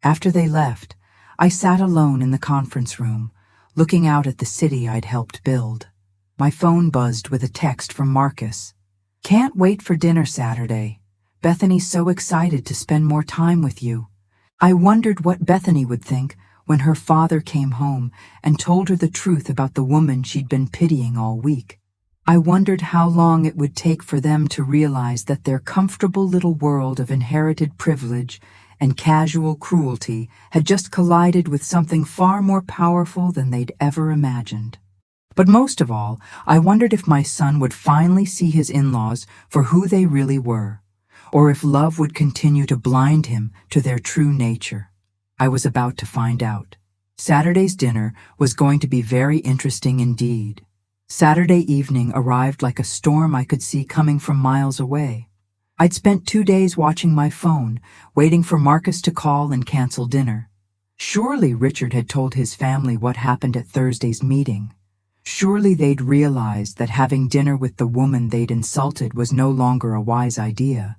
After they left, I sat alone in the conference room, looking out at the city I'd helped build. My phone buzzed with a text from Marcus. "Can't wait for dinner Saturday. Bethany's so excited to spend more time with you." I wondered what Bethany would think when her father came home and told her the truth about the woman she'd been pitying all week. I wondered how long it would take for them to realize that their comfortable little world of inherited privilege and casual cruelty had just collided with something far more powerful than they'd ever imagined. But most of all, I wondered if my son would finally see his in-laws for who they really were, or if love would continue to blind him to their true nature. I was about to find out. Saturday's dinner was going to be very interesting indeed. Saturday evening arrived like a storm I could see coming from miles away. I'd spent 2 days watching my phone, waiting for Marcus to call and cancel dinner. Surely Richard had told his family what happened at Thursday's meeting. Surely they'd realized that having dinner with the woman they'd insulted was no longer a wise idea.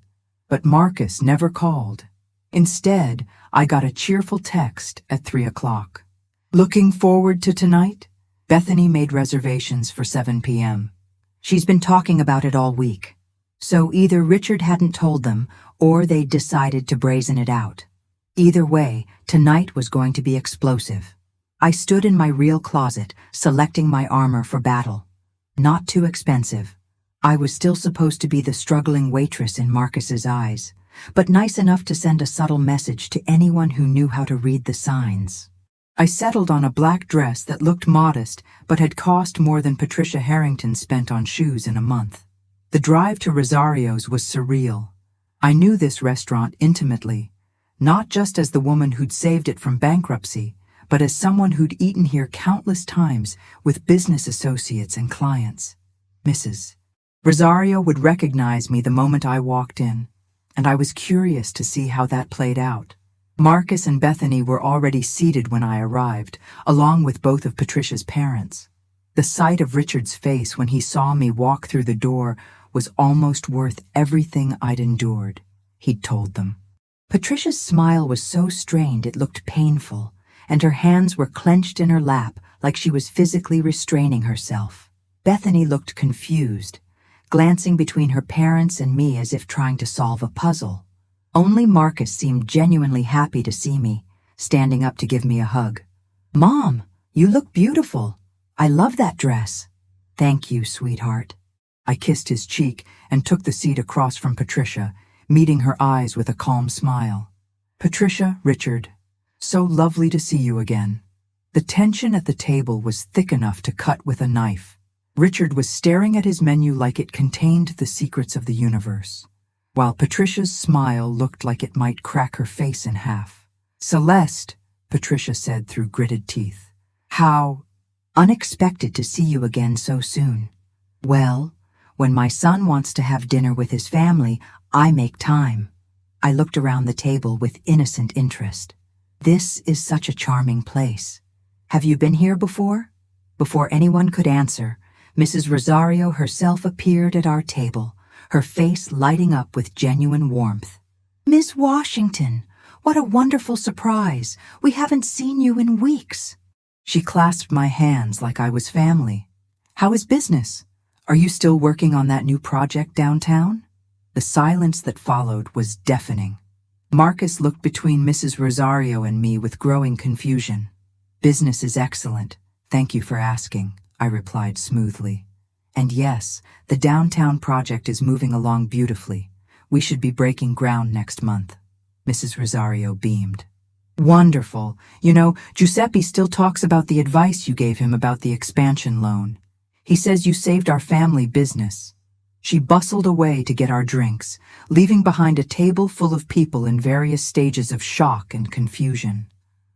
But Marcus never called. Instead, I got a cheerful text at 3 o'clock. "Looking forward to tonight? Bethany made reservations for 7 p.m. She's been talking about it all week." So either Richard hadn't told them, or they'd decided to brazen it out. Either way, tonight was going to be explosive. I stood in my real closet, selecting my armor for battle. Not too expensive. I was still supposed to be the struggling waitress in Marcus's eyes, but nice enough to send a subtle message to anyone who knew how to read the signs. I settled on a black dress that looked modest but had cost more than Patricia Harrington spent on shoes in a month. The drive to Rosario's was surreal. I knew this restaurant intimately, not just as the woman who'd saved it from bankruptcy, but as someone who'd eaten here countless times with business associates and clients. Mrs. Rosario would recognize me the moment I walked in, and I was curious to see how that played out. Marcus and Bethany were already seated when I arrived, along with both of Patricia's parents. The sight of Richard's face when he saw me walk through the door was almost worth everything I'd endured, he'd told them. Patricia's smile was so strained it looked painful, and her hands were clenched in her lap like she was physically restraining herself. Bethany looked confused, glancing between her parents and me as if trying to solve a puzzle. Only Marcus seemed genuinely happy to see me, standing up to give me a hug. "Mom, You look beautiful. I love that dress. Thank you, sweetheart. I kissed his cheek and took the seat across from Patricia, meeting her eyes with a calm smile. Patricia, Richard, so lovely to see you again. The tension at the table was thick enough to cut with a knife. Richard was staring at his menu like it contained the secrets of the universe, while Patricia's smile looked like it might crack her face in half. Celeste, Patricia said through gritted teeth. How unexpected to see you again so soon. Well, when my son wants to have dinner with his family, I make time. I looked around the table with innocent interest. This is such a charming place. Have you been here before? Before anyone could answer, Mrs. Rosario herself appeared at our table, her face lighting up with genuine warmth. Miss Washington, what a wonderful surprise. We haven't seen you in weeks. She clasped my hands like I was family. How is business? Are you still working on that new project downtown? The silence that followed was deafening. Marcus looked between Mrs. Rosario and me with growing confusion. Business is excellent. Thank you for asking, I replied smoothly. And yes, the downtown project is moving along beautifully. We should be breaking ground next month. Mrs. Rosario beamed. Wonderful. You know, Giuseppe still talks about the advice you gave him about the expansion loan. He says you saved our family business. She bustled away to get our drinks, leaving behind a table full of people in various stages of shock and confusion.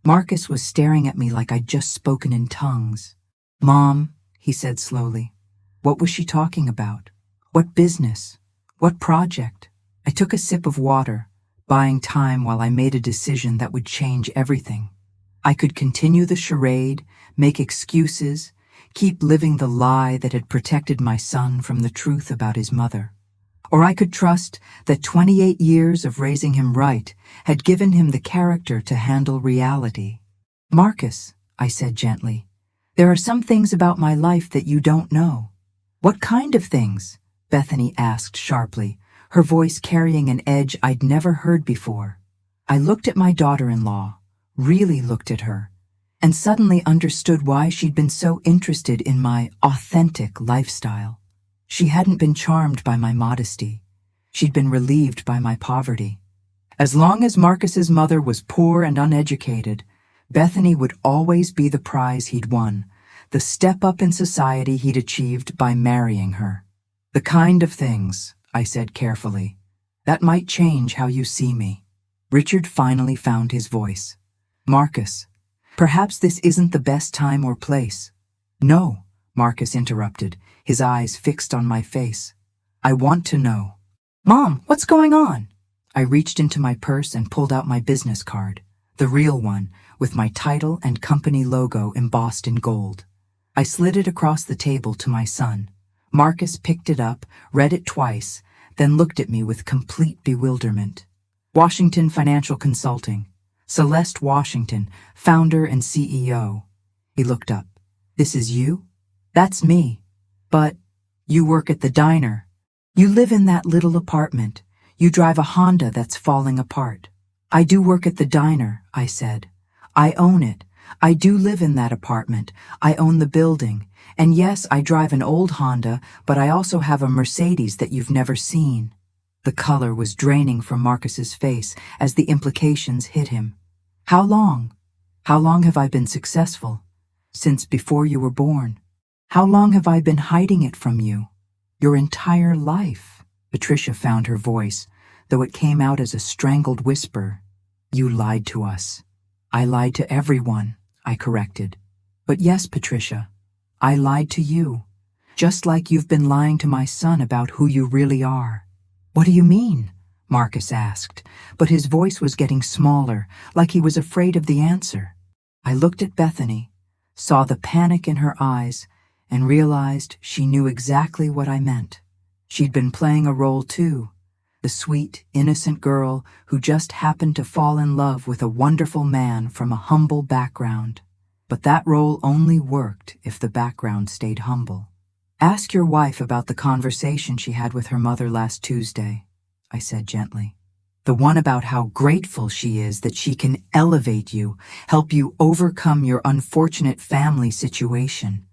Marcus was staring at me like I'd just spoken in tongues. Mom, he said slowly. What was she talking about? What business? What project? I took a sip of water, buying time while I made a decision that would change everything. I could continue the charade, make excuses, keep living the lie that had protected my son from the truth about his mother. Or I could trust that 28 years of raising him right had given him the character to handle reality. Marcus, I said gently, there are some things about my life that you don't know. What kind of things? Bethany asked sharply, her voice carrying an edge I'd never heard before. I looked at my daughter-in-law, really looked at her, and suddenly understood why she'd been so interested in my authentic lifestyle. She hadn't been charmed by my modesty. She'd been relieved by my poverty. As long as Marcus's mother was poor and uneducated, Bethany would always be the prize he'd won, the step up in society he'd achieved by marrying her. The kind of things, I said carefully, that might change how you see me. Richard finally found his voice. Marcus, perhaps this isn't the best time or place. No, Marcus interrupted, his eyes fixed on my face. I want to know. Mom, what's going on? I reached into my purse and pulled out my business card, the real one, with my title and company logo embossed in gold. I slid it across the table to my son. Marcus picked it up, read it twice, then looked at me with complete bewilderment. Washington Financial Consulting. Celeste Washington, founder and CEO. He looked up. This is you? That's me. But you work at the diner. You live in that little apartment. You drive a Honda that's falling apart. I do work at the diner, I said. I own it. I do live in that apartment. I own the building. And yes, I drive an old Honda, but I also have a Mercedes that you've never seen. The color was draining from Marcus's face as the implications hit him. How long? How long have I been successful? Since before you were born. How long have I been hiding it from you? Your entire life. Patricia found her voice, though it came out as a strangled whisper. You lied to us. I lied to everyone, I corrected. But yes, Patricia, I lied to you, just like you've been lying to my son about who you really are. What do you mean? Marcus asked, but his voice was getting smaller, like he was afraid of the answer. I looked at Bethany, saw the panic in her eyes, and realized she knew exactly what I meant. She'd been playing a role too, the sweet, innocent girl who just happened to fall in love with a wonderful man from a humble background. But that role only worked if the background stayed humble. Ask your wife about the conversation she had with her mother last Tuesday, I said gently. The one about how grateful she is that she can elevate you, help you overcome your unfortunate family situation.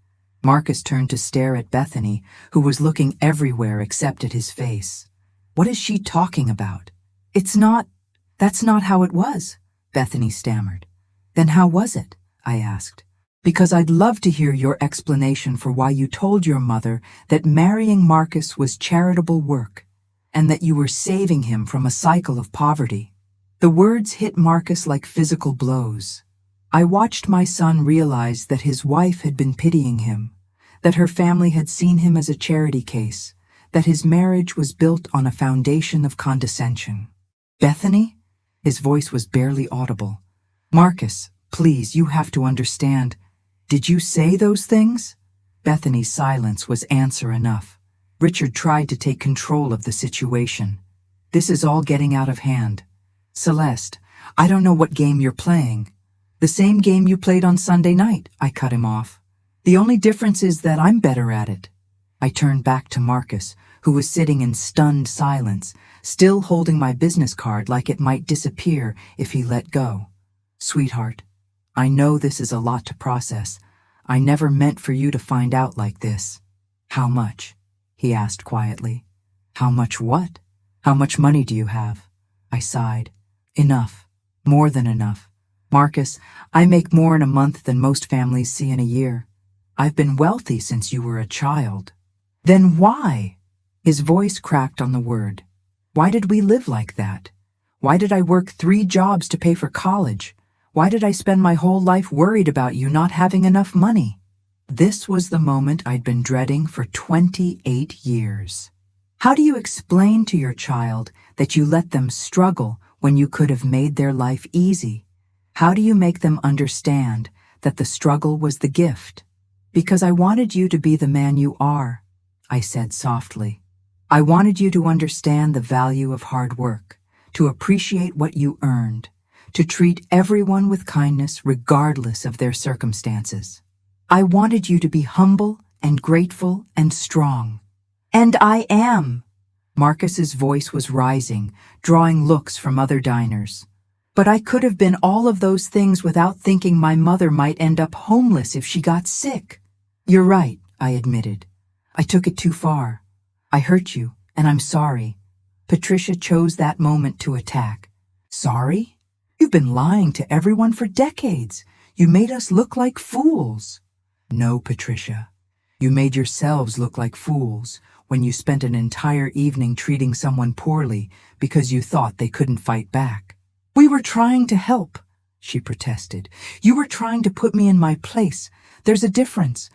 Marcus turned to stare at Bethany, who was looking everywhere except at his face. What is she talking about? That's not how it was, Bethany stammered. Then how was it? I asked. Because I'd love to hear your explanation for why you told your mother that marrying Marcus was charitable work, and that you were saving him from a cycle of poverty. The words hit Marcus like physical blows. I watched my son realize that his wife had been pitying him, that her family had seen him as a charity case, that his marriage was built on a foundation of condescension. Bethany? His voice was barely audible. Marcus, please, you have to understand. Did you say those things? Bethany's silence was answer enough. Richard tried to take control of the situation. This is all getting out of hand. Celeste, I don't know what game you're playing. The same game you played on Sunday night, I cut him off. The only difference is that I'm better at it. I turned back to Marcus, who was sitting in stunned silence, still holding my business card like it might disappear if he let go. Sweetheart, I know this is a lot to process. I never meant for you to find out like this. How much? He asked quietly. How much what? How much money do you have? I sighed. Enough. More than enough. Marcus, I make more in a month than most families see in a year. I've been wealthy since you were a child. Then why? His voice cracked on the word. Why did we live like that? Why did I work 3 jobs to pay for college? Why did I spend my whole life worried about you not having enough money? This was the moment I'd been dreading for 28 years. How do you explain to your child that you let them struggle when you could have made their life easy? How do you make them understand that the struggle was the gift? Because I wanted you to be the man you are, I said softly. I wanted you to understand the value of hard work, to appreciate what you earned, to treat everyone with kindness regardless of their circumstances. I wanted you to be humble and grateful and strong. And I am. Marcus's voice was rising, drawing looks from other diners. But I could have been all of those things without thinking my mother might end up homeless if she got sick. You're right, I admitted. I took it too far. I hurt you, and I'm sorry. Patricia chose that moment to attack. Sorry? You've been lying to everyone for decades. You made us look like fools. No, Patricia. You made yourselves look like fools when you spent an entire evening treating someone poorly because you thought they couldn't fight back. We were trying to help, she protested. You were trying to put me in my place. There's a difference.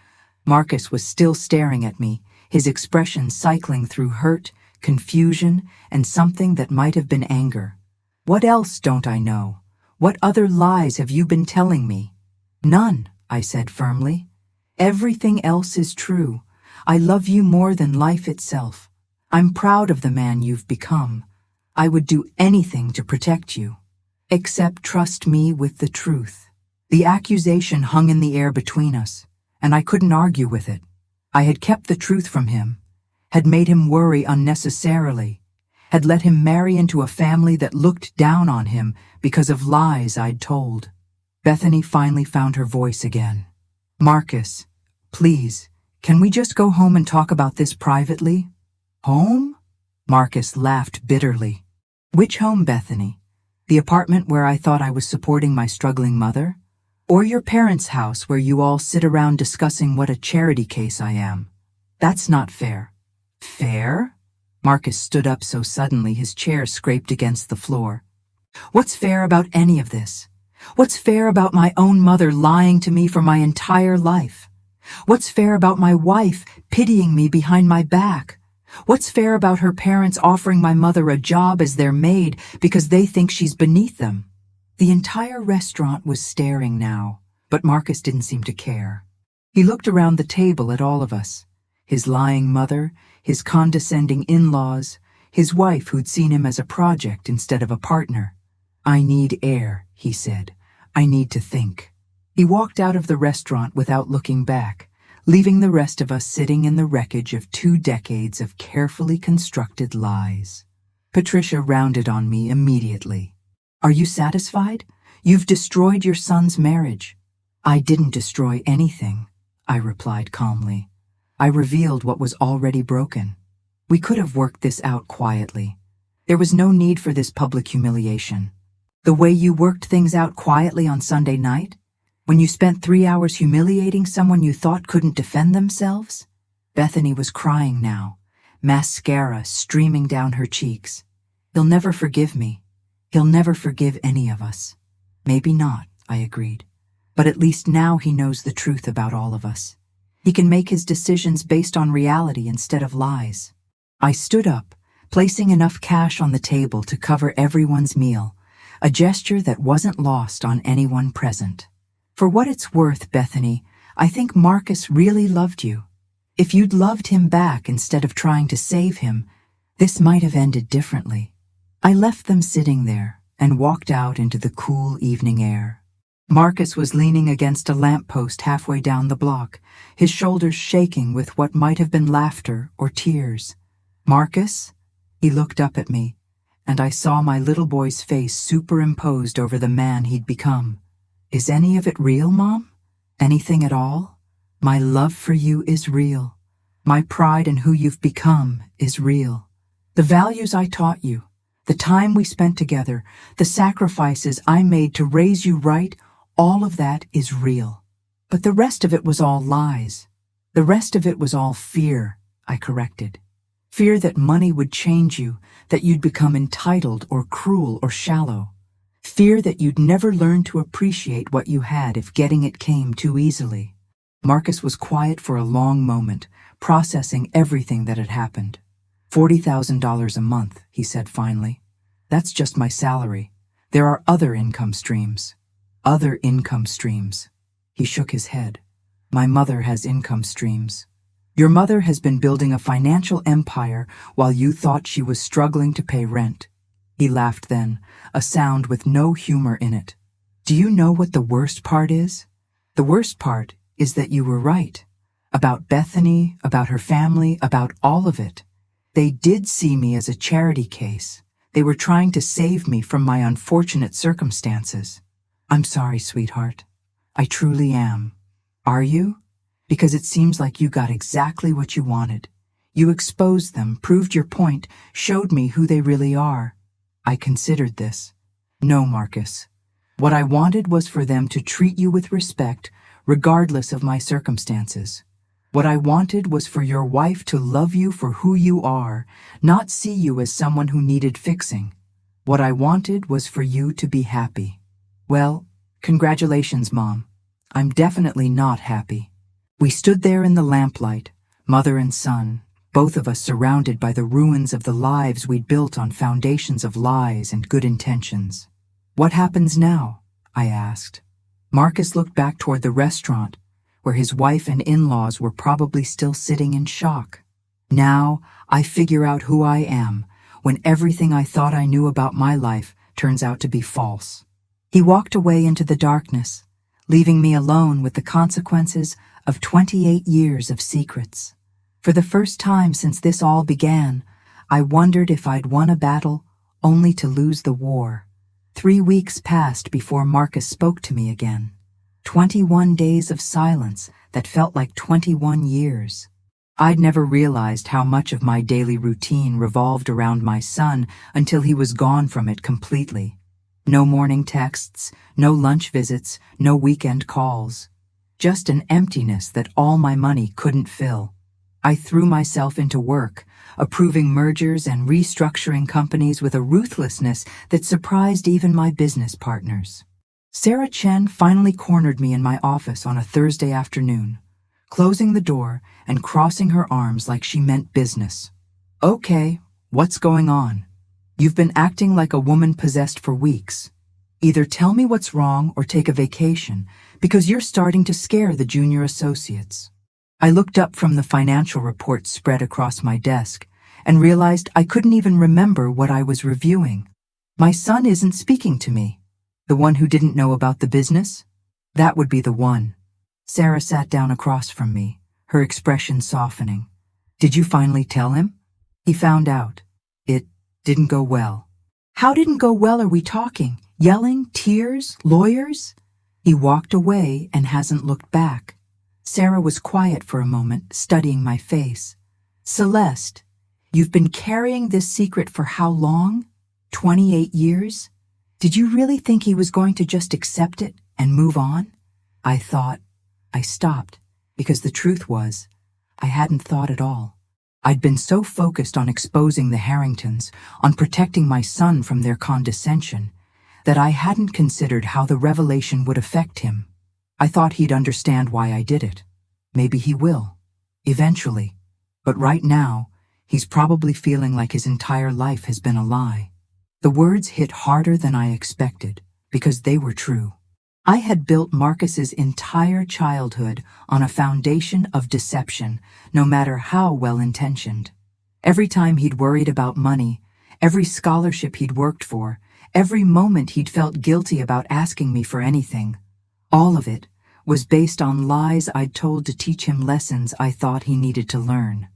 Marcus was still staring at me, his expression cycling through hurt, confusion, and something that might have been anger. What else don't I know? What other lies have you been telling me? None, I said firmly. Everything else is true. I love you more than life itself. I'm proud of the man you've become. I would do anything to protect you. Except trust me with the truth. The accusation hung in the air between us, and I couldn't argue with it. I had kept the truth from him, had made him worry unnecessarily, had let him marry into a family that looked down on him because of lies I'd told. Bethany finally found her voice again. Marcus, please, can we just go home and talk about this privately? Home? Marcus laughed bitterly. Which home, Bethany? The apartment where I thought I was supporting my struggling mother? Or your parents' house where you all sit around discussing what a charity case I am? That's not fair. Fair? Marcus stood up so suddenly his chair scraped against the floor. What's fair about any of this? What's fair about my own mother lying to me for my entire life? What's fair about my wife pitying me behind my back? What's fair about her parents offering my mother a job as their maid because they think she's beneath them? The entire restaurant was staring now, but Marcus didn't seem to care. He looked around the table at all of us. His lying mother, his condescending in-laws, his wife who'd seen him as a project instead of a partner. I need air, he said. I need to think. He walked out of the restaurant without looking back, leaving the rest of us sitting in the wreckage of 2 decades of carefully constructed lies. Patricia rounded on me immediately. Are you satisfied? You've destroyed your son's marriage. I didn't destroy anything, I replied calmly. I revealed what was already broken. We could have worked this out quietly. There was no need for this public humiliation. The way you worked things out quietly on Sunday night? When you spent 3 hours humiliating someone you thought couldn't defend themselves? Bethany was crying now, mascara streaming down her cheeks. He'll never forgive me. He'll never forgive any of us. Maybe not, I agreed. But at least now he knows the truth about all of us. He can make his decisions based on reality instead of lies. I stood up, placing enough cash on the table to cover everyone's meal, a gesture that wasn't lost on anyone present. For what it's worth, Bethany, I think Marcus really loved you. If you'd loved him back instead of trying to save him, this might have ended differently. I left them sitting there and walked out into the cool evening air. Marcus was leaning against a lamppost halfway down the block, his shoulders shaking with what might have been laughter or tears. Marcus? He looked up at me, and I saw my little boy's face superimposed over the man he'd become. Is any of it real, Mom? Anything at all? My love for you is real. My pride in who you've become is real. The values I taught you, the time we spent together, the sacrifices I made to raise you right, all of that is real. But the rest of it was all lies. The rest of it was all fear, I corrected. Fear that money would change you, that you'd become entitled or cruel or shallow. Fear that you'd never learn to appreciate what you had if getting it came too easily. Marcus was quiet for a long moment, processing everything that had happened. $40,000 a month, he said finally. That's just my salary. There are other income streams. Other income streams. He shook his head. My mother has income streams. Your mother has been building a financial empire while you thought she was struggling to pay rent. He laughed then, a sound with no humor in it. Do you know what the worst part is? The worst part is that you were right. About Bethany, about her family, about all of it. They did see me as a charity case. They were trying to save me from my unfortunate circumstances. I'm sorry, sweetheart. I truly am. Are you? Because it seems like you got exactly what you wanted. You exposed them, proved your point, showed me who they really are. I considered this. No, Marcus. What I wanted was for them to treat you with respect, regardless of my circumstances. What I wanted was for your wife to love you for who you are, not see you as someone who needed fixing. What I wanted was for you to be happy. Well, congratulations, Mom. I'm definitely not happy. We stood there in the lamplight, mother and son, both of us surrounded by the ruins of the lives we'd built on foundations of lies and good intentions. What happens now? I asked. Marcus looked back toward the restaurant, where his wife and in-laws were probably still sitting in shock. Now, I figure out who I am, when everything I thought I knew about my life turns out to be false. He walked away into the darkness, leaving me alone with the consequences of 28 years of secrets. For the first time since this all began, I wondered if I'd won a battle only to lose the war. 3 weeks passed before Marcus spoke to me again. 21 days of silence that felt like 21 years. I'd never realized how much of my daily routine revolved around my son until he was gone from it completely. No morning texts, no lunch visits, no weekend calls. Just an emptiness that all my money couldn't fill. I threw myself into work, approving mergers and restructuring companies with a ruthlessness that surprised even my business partners. Sarah Chen finally cornered me in my office on a Thursday afternoon, closing the door and crossing her arms like she meant business. Okay, what's going on? You've been acting like a woman possessed for weeks. Either tell me what's wrong or take a vacation, because you're starting to scare the junior associates. I looked up from the financial reports spread across my desk and realized I couldn't even remember what I was reviewing. My son isn't speaking to me. The one who didn't know about the business? That would be the one. Sarah sat down across from me, her expression softening. Did you finally tell him? He found out. Didn't go well. How didn't go well are we talking? Yelling, tears, lawyers? He walked away and hasn't looked back. Sarah was quiet for a moment, studying my face. Celeste, you've been carrying this secret for how long? 28 years? Did you really think he was going to just accept it and move on? I thought. I stopped, because the truth was, I hadn't thought at all. I'd been so focused on exposing the Harringtons, on protecting my son from their condescension, that I hadn't considered how the revelation would affect him. I thought he'd understand why I did it. Maybe he will. Eventually. But right now, he's probably feeling like his entire life has been a lie. The words hit harder than I expected, because they were true. I had built Marcus's entire childhood on a foundation of deception, no matter how well-intentioned. Every time he'd worried about money, every scholarship he'd worked for, every moment he'd felt guilty about asking me for anything, all of it was based on lies I'd told to teach him lessons I thought he needed to learn.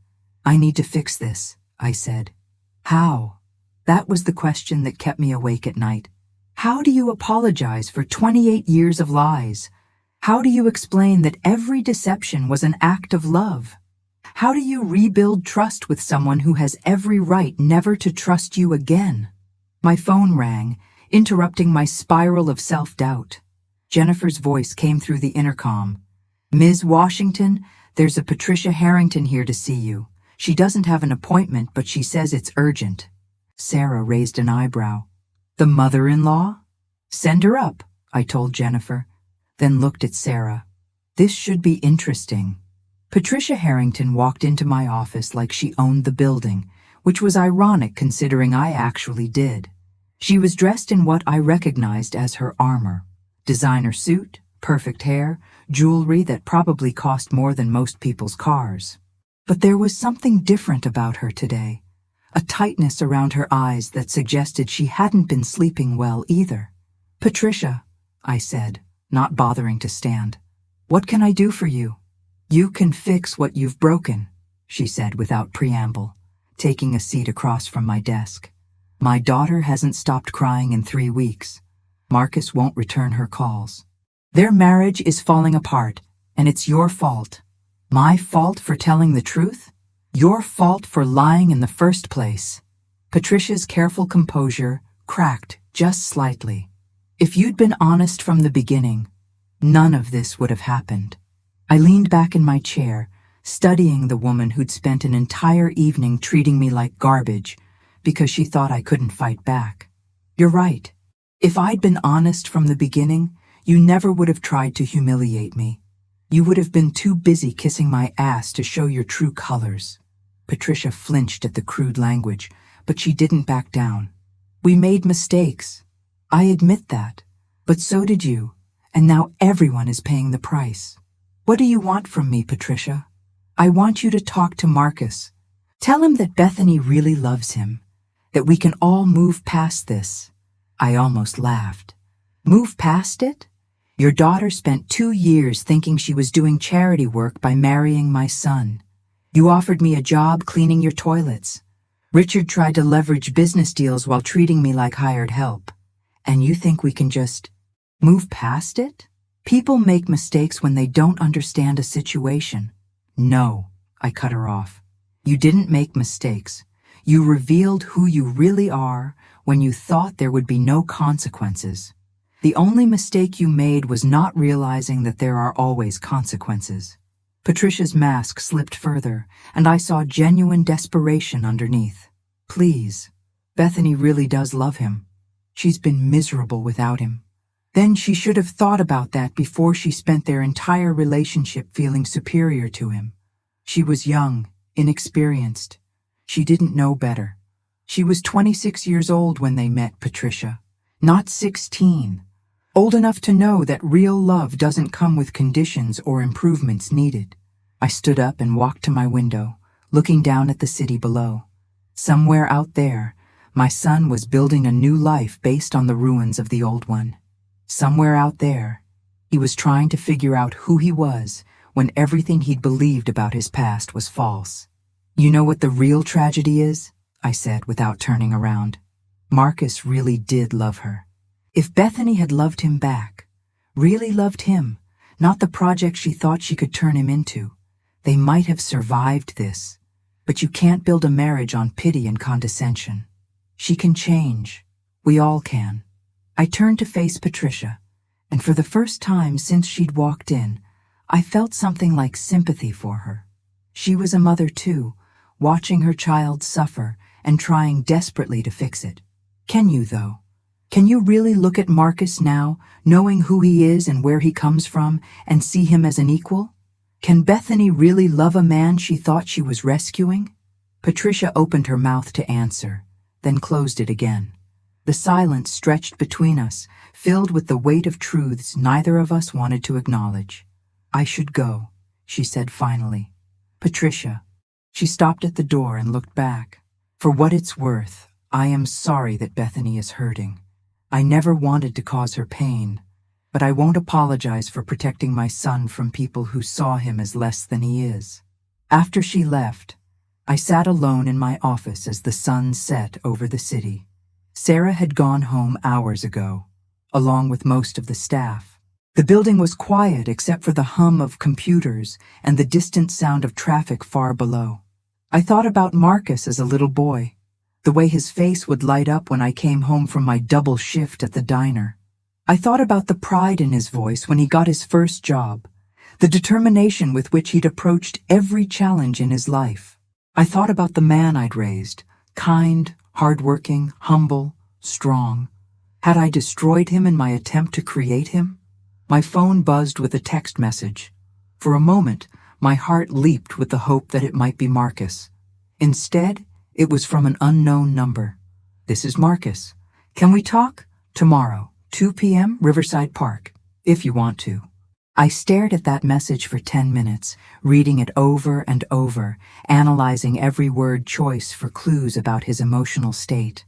I need to fix this, I said. How? That was the question that kept me awake at night. How do you apologize for 28 years of lies? How do you explain that every deception was an act of love? How do you rebuild trust with someone who has every right never to trust you again? My phone rang, interrupting my spiral of self-doubt. Jennifer's voice came through the intercom. Ms. Washington, there's a Patricia Harrington here to see you. She doesn't have an appointment, but she says it's urgent. Sarah raised an eyebrow. The mother-in-law? Send her up, I told Jennifer, then looked at Sarah. This should be interesting. Patricia Harrington walked into my office like she owned the building, which was ironic considering I actually did. She was dressed in what I recognized as her armor. Designer suit, perfect hair, jewelry that probably cost more than most people's cars. But there was something different about her today. A tightness around her eyes that suggested she hadn't been sleeping well either. Patricia, I said, not bothering to stand. What can I do for you? You can fix what you've broken, she said without preamble, taking a seat across from my desk. My daughter hasn't stopped crying in 3 weeks. Marcus won't return her calls. Their marriage is falling apart, and it's your fault. My fault for telling the truth? Your fault for lying in the first place. Patricia's careful composure cracked just slightly. If you'd been honest from the beginning, none of this would have happened. I leaned back in my chair, studying the woman who'd spent an entire evening treating me like garbage because she thought I couldn't fight back. You're right. If I'd been honest from the beginning, you never would have tried to humiliate me. You would have been too busy kissing my ass to show your true colors. Patricia flinched at the crude language, but she didn't back down. We made mistakes. I admit that. But so did you, and now everyone is paying the price. What do you want from me, Patricia? I want you to talk to Marcus. Tell him that Bethany really loves him, that we can all move past this. I almost laughed. Move past it? Your daughter spent 2 years thinking she was doing charity work by marrying my son. You offered me a job cleaning your toilets. Richard tried to leverage business deals while treating me like hired help. And you think we can just move past it? People make mistakes when they don't understand a situation. No, I cut her off. You didn't make mistakes. You revealed who you really are when you thought there would be no consequences. The only mistake you made was not realizing that there are always consequences. Patricia's mask slipped further, and I saw genuine desperation underneath. Please, Bethany really does love him. She's been miserable without him. Then she should have thought about that before she spent their entire relationship feeling superior to him. She was young, inexperienced. She didn't know better. She was 26 years old when they met, Patricia, not 16. Old enough to know that real love doesn't come with conditions or improvements needed. I stood up and walked to my window, looking down at the city below. Somewhere out there, my son was building a new life based on the ruins of the old one. Somewhere out there, he was trying to figure out who he was when everything he'd believed about his past was false. You know what the real tragedy is? I said without turning around. Marcus really did love her. If Bethany had loved him back, really loved him, not the project she thought she could turn him into, they might have survived this. But you can't build a marriage on pity and condescension. She can change. We all can. I turned to face Patricia, and for the first time since she'd walked in, I felt something like sympathy for her. She was a mother too, watching her child suffer and trying desperately to fix it. Can you, though? Can you really look at Marcus now, knowing who he is and where he comes from, and see him as an equal? Can Bethany really love a man she thought she was rescuing? Patricia opened her mouth to answer, then closed it again. The silence stretched between us, filled with the weight of truths neither of us wanted to acknowledge. I should go, she said finally. Patricia. She stopped at the door and looked back. For what it's worth, I am sorry that Bethany is hurting. I never wanted to cause her pain, but I won't apologize for protecting my son from people who saw him as less than he is. After she left, I sat alone in my office as the sun set over the city. Sarah had gone home hours ago, along with most of the staff. The building was quiet except for the hum of computers and the distant sound of traffic far below. I thought about Marcus as a little boy, the way his face would light up when I came home from my double shift at the diner. I thought about the pride in his voice when he got his first job, the determination with which he'd approached every challenge in his life. I thought about the man I'd raised, kind, hardworking, humble, strong. Had I destroyed him in my attempt to create him? My phone buzzed with a text message. For a moment, my heart leaped with the hope that it might be Marcus. Instead, it was from an unknown number. This is Marcus. Can we talk? Tomorrow, 2 p.m., Riverside Park, if you want to. I stared at that message for 10 minutes, reading it over and over, analyzing every word choice for clues about his emotional state.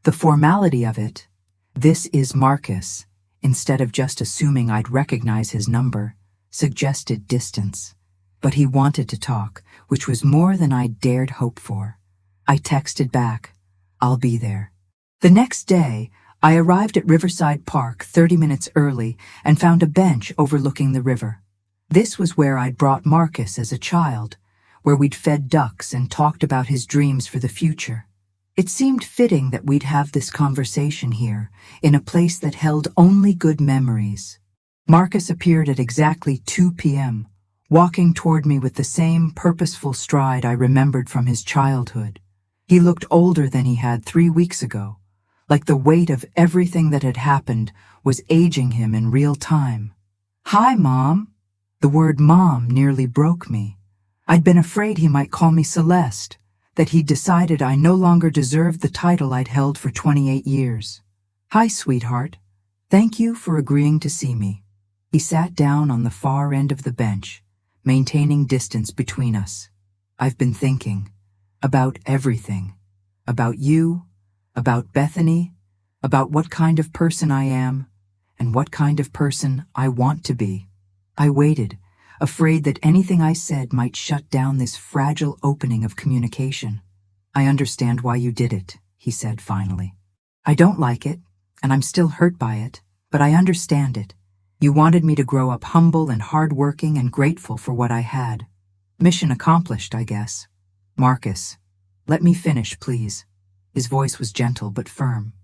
The formality of it, this is Marcus, instead of just assuming I'd recognize his number, suggested distance. But he wanted to talk, which was more than I dared hope for. I texted back, I'll be there. The next day, I arrived at Riverside Park 30 minutes early and found a bench overlooking the river. This was where I'd brought Marcus as a child, where we'd fed ducks and talked about his dreams for the future. It seemed fitting that we'd have this conversation here, in a place that held only good memories. Marcus appeared at exactly 2 p.m., walking toward me with the same purposeful stride I remembered from his childhood. He looked older than he had 3 weeks ago, like the weight of everything that had happened was aging him in real time. "Hi, Mom." The word Mom nearly broke me. I'd been afraid he might call me Celeste, that he'd decided I no longer deserved the title I'd held for 28 years. "Hi, sweetheart. Thank you for agreeing to see me." He sat down on the far end of the bench, maintaining distance between us. "I've been thinking about everything. About you, about Bethany, about what kind of person I am, and what kind of person I want to be." I waited, afraid that anything I said might shut down this fragile opening of communication. "I understand why you did it," he said finally. "I don't like it, and I'm still hurt by it, but I understand it. You wanted me to grow up humble and hardworking and grateful for what I had. Mission accomplished, I guess. Marcus, let me finish, please." His voice was gentle but firm.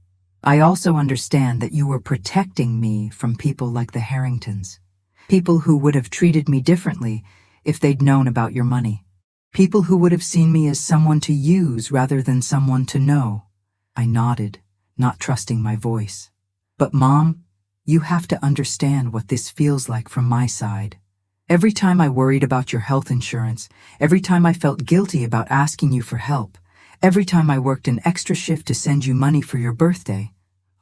"I also understand that you were protecting me from people like the Harringtons. People who would have treated me differently if they'd known about your money. People who would have seen me as someone to use rather than someone to know." I nodded, not trusting my voice. "But Mom, you have to understand what this feels like from my side. Every time I worried about your health insurance, every time I felt guilty about asking you for help, every time I worked an extra shift to send you money for your birthday,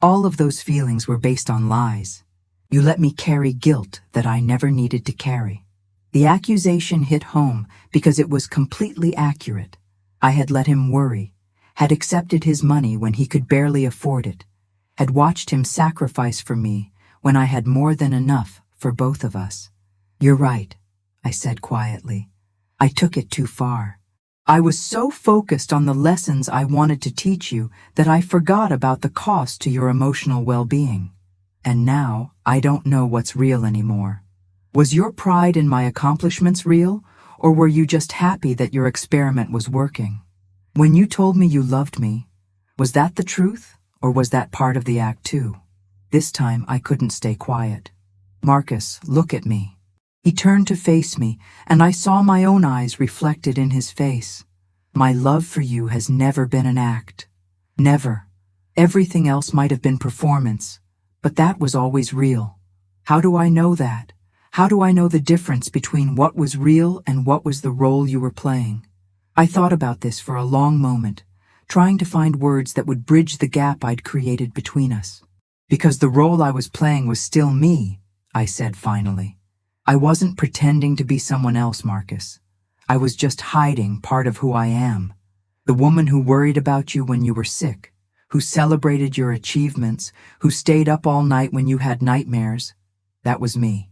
all of those feelings were based on lies. You let me carry guilt that I never needed to carry." The accusation hit home because it was completely accurate. I had let him worry, had accepted his money when he could barely afford it, had watched him sacrifice for me when I had more than enough for both of us. "You're right," I said quietly. "I took it too far. I was so focused on the lessons I wanted to teach you that I forgot about the cost to your emotional well-being. And now, I don't know what's real anymore. Was your pride in my accomplishments real, or were you just happy that your experiment was working? When you told me you loved me, was that the truth, or was that part of the act too? This time I couldn't stay quiet. Marcus, look at me. He turned to face me, and I saw my own eyes reflected in his face. My love for you has never been an act. Never. Everything else might have been performance, but that was always real. How do I know that? How do I know the difference between what was real and what was the role you were playing? I thought about this for a long moment, trying to find words that would bridge the gap I'd created between us. Because the role I was playing was still me, I said finally. I wasn't pretending to be someone else, Marcus. I was just hiding part of who I am. The woman who worried about you when you were sick, who celebrated your achievements, who stayed up all night when you had nightmares. That was me.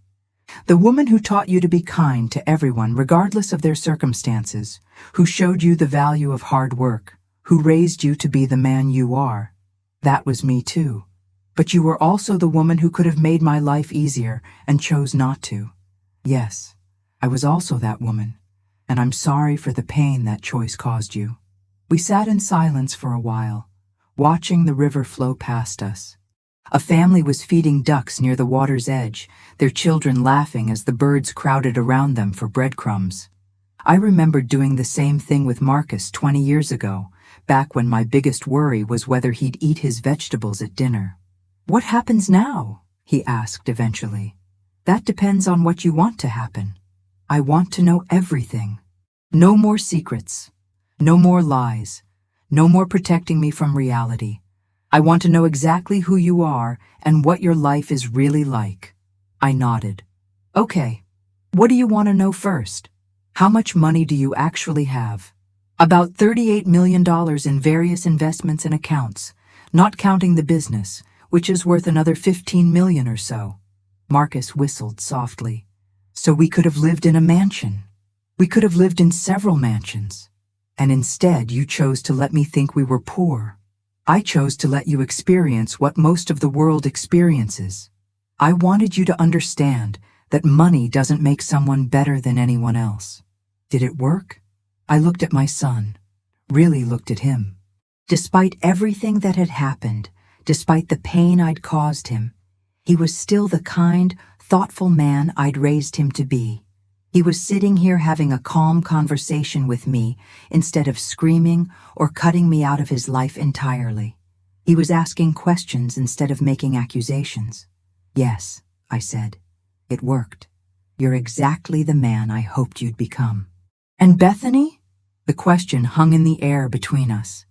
The woman who taught you to be kind to everyone regardless of their circumstances, who showed you the value of hard work, who raised you to be the man you are. That was me too. But you were also the woman who could have made my life easier and chose not to. Yes, I was also that woman, and I'm sorry for the pain that choice caused you. We sat in silence for a while, watching the river flow past us. A family was feeding ducks near the water's edge, their children laughing as the birds crowded around them for breadcrumbs. I remembered doing the same thing with Marcus 20 years ago, back when my biggest worry was whether he'd eat his vegetables at dinner. What happens now? He asked eventually. That depends on what you want to happen. I want to know everything. No more secrets. No more lies. No more protecting me from reality. I want to know exactly who you are and what your life is really like. I nodded. Okay. What do you want to know first? How much money do you actually have? About $38 million in various investments and accounts, not counting the business, which is worth another $15 million or so. Marcus whistled softly. So we could have lived in a mansion. We could have lived in several mansions. And instead you chose to let me think we were poor. I chose to let you experience what most of the world experiences. I wanted you to understand that money doesn't make someone better than anyone else. Did it work? I looked at my son, really looked at him. Despite everything that had happened, despite the pain I'd caused him, he was still the kind, thoughtful man I'd raised him to be. He was sitting here having a calm conversation with me instead of screaming or cutting me out of his life entirely. He was asking questions instead of making accusations. Yes, I said. It worked. You're exactly the man I hoped you'd become. And Bethany? The question hung in the air between us.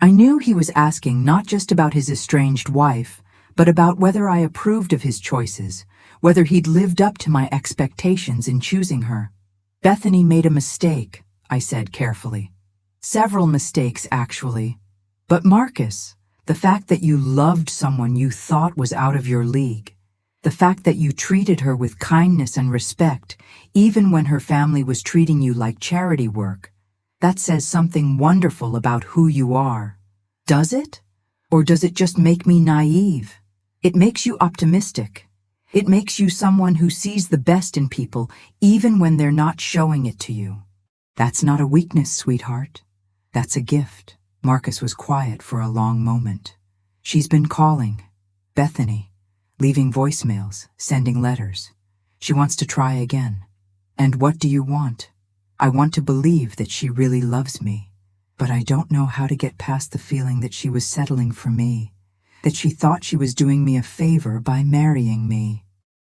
I knew he was asking not just about his estranged wife, but about whether I approved of his choices, whether he'd lived up to my expectations in choosing her. Bethany made a mistake, I said carefully. Several mistakes, actually. But Marcus, the fact that you loved someone you thought was out of your league, the fact that you treated her with kindness and respect, even when her family was treating you like charity work, that says something wonderful about who you are. Does it? Or does it just make me naive? It makes you optimistic. It makes you someone who sees the best in people, even when they're not showing it to you. That's not a weakness, sweetheart. That's a gift. Marcus was quiet for a long moment. She's been calling. Bethany. Leaving voicemails, sending letters. She wants to try again. And what do you want? I want to believe that she really loves me, but I don't know how to get past the feeling that she was settling for me, that she thought she was doing me a favor by marrying me.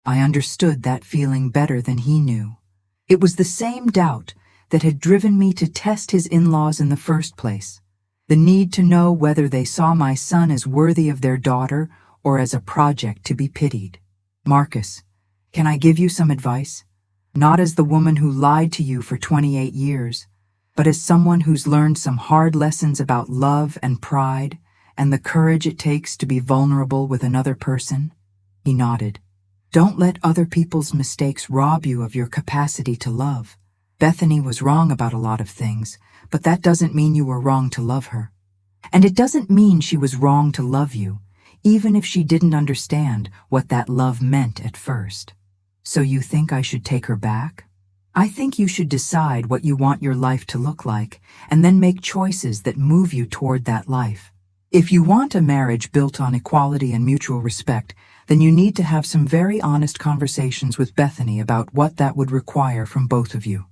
I understood that feeling better than he knew. It was the same doubt that had driven me to test his in-laws in the first place, the need to know whether they saw my son as worthy of their daughter or as a project to be pitied. Marcus, can I give you some advice? Not as the woman who lied to you for 28 years, but as someone who's learned some hard lessons about love and pride and the courage it takes to be vulnerable with another person. He nodded. Don't let other people's mistakes rob you of your capacity to love. Bethany was wrong about a lot of things, but that doesn't mean you were wrong to love her. And it doesn't mean she was wrong to love you, even if she didn't understand what that love meant at first. So you think I should take her back? I think you should decide what you want your life to look like, and then make choices that move you toward that life. If you want a marriage built on equality and mutual respect, then you need to have some very honest conversations with Bethany about what that would require from both of you.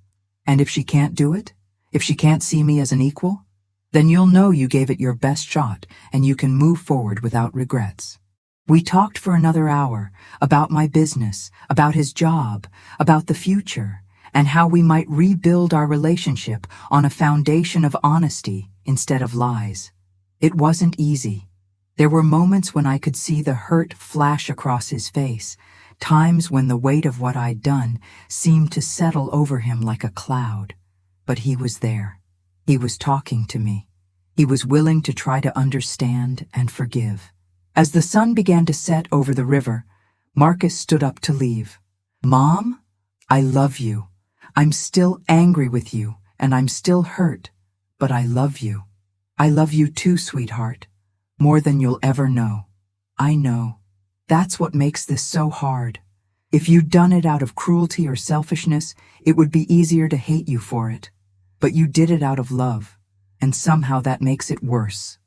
And if she can't do it, if she can't see me as an equal, then you'll know you gave it your best shot and you can move forward without regrets. We talked for another hour about my business, about his job, about the future, and how we might rebuild our relationship on a foundation of honesty instead of lies. It wasn't easy. There were moments when I could see the hurt flash across his face, times when the weight of what I'd done seemed to settle over him like a cloud. But he was there. He was talking to me. He was willing to try to understand and forgive. As the sun began to set over the river, Marcus stood up to leave. "Mom, I love you. I'm still angry with you, and I'm still hurt, but I love you. I love you too, sweetheart. More than you'll ever know. I know. That's what makes this so hard. If you'd done it out of cruelty or selfishness, it would be easier to hate you for it. But you did it out of love, and somehow that makes it worse."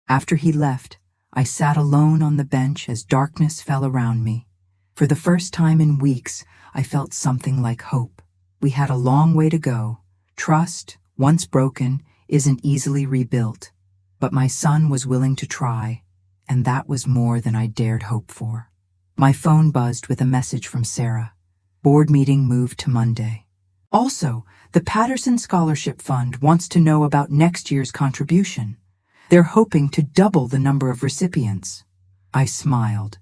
After he left, I sat alone on the bench as darkness fell around me. For the first time in weeks, I felt something like hope. We had a long way to go. Trust, once broken, isn't easily rebuilt. But my son was willing to try, and that was more than I dared hope for. My phone buzzed with a message from Sarah. Board meeting moved to Monday. Also, the Patterson Scholarship Fund wants to know about next year's contribution. They're hoping to double the number of recipients. I smiled,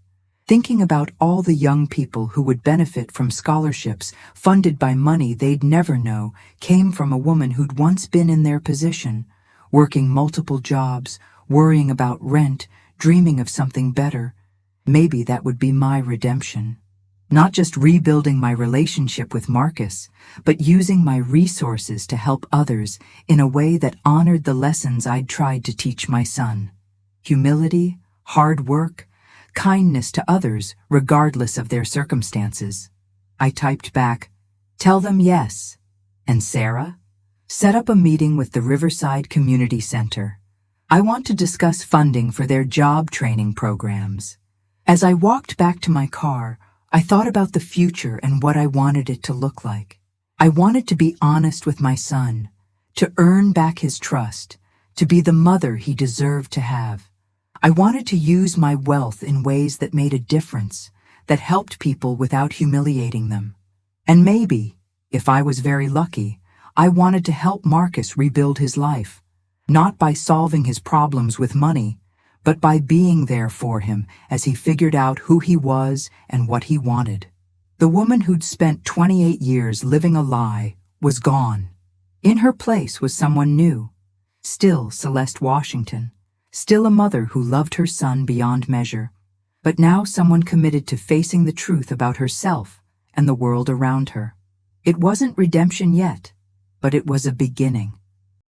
thinking about all the young people who would benefit from scholarships funded by money they'd never know came from a woman who'd once been in their position, working multiple jobs, worrying about rent, dreaming of something better. Maybe that would be my redemption. Not just rebuilding my relationship with Marcus, but using my resources to help others in a way that honored the lessons I'd tried to teach my son. Humility, hard work, kindness to others regardless of their circumstances. I typed back, "Tell them yes." And Sarah? "Set up a meeting with the Riverside Community Center. I want to discuss funding for their job training programs." As I walked back to my car, I thought about the future and what I wanted it to look like. I wanted to be honest with my son, to earn back his trust, to be the mother he deserved to have. I wanted to use my wealth in ways that made a difference, that helped people without humiliating them. And maybe, if I was very lucky, I wanted to help Marcus rebuild his life, not by solving his problems with money, but by being there for him as he figured out who he was and what he wanted. The woman who'd spent 28 years living a lie was gone. In her place was someone new. Still Celeste Washington. Still a mother who loved her son beyond measure. But now someone committed to facing the truth about herself and the world around her. It wasn't redemption yet, but it was a beginning.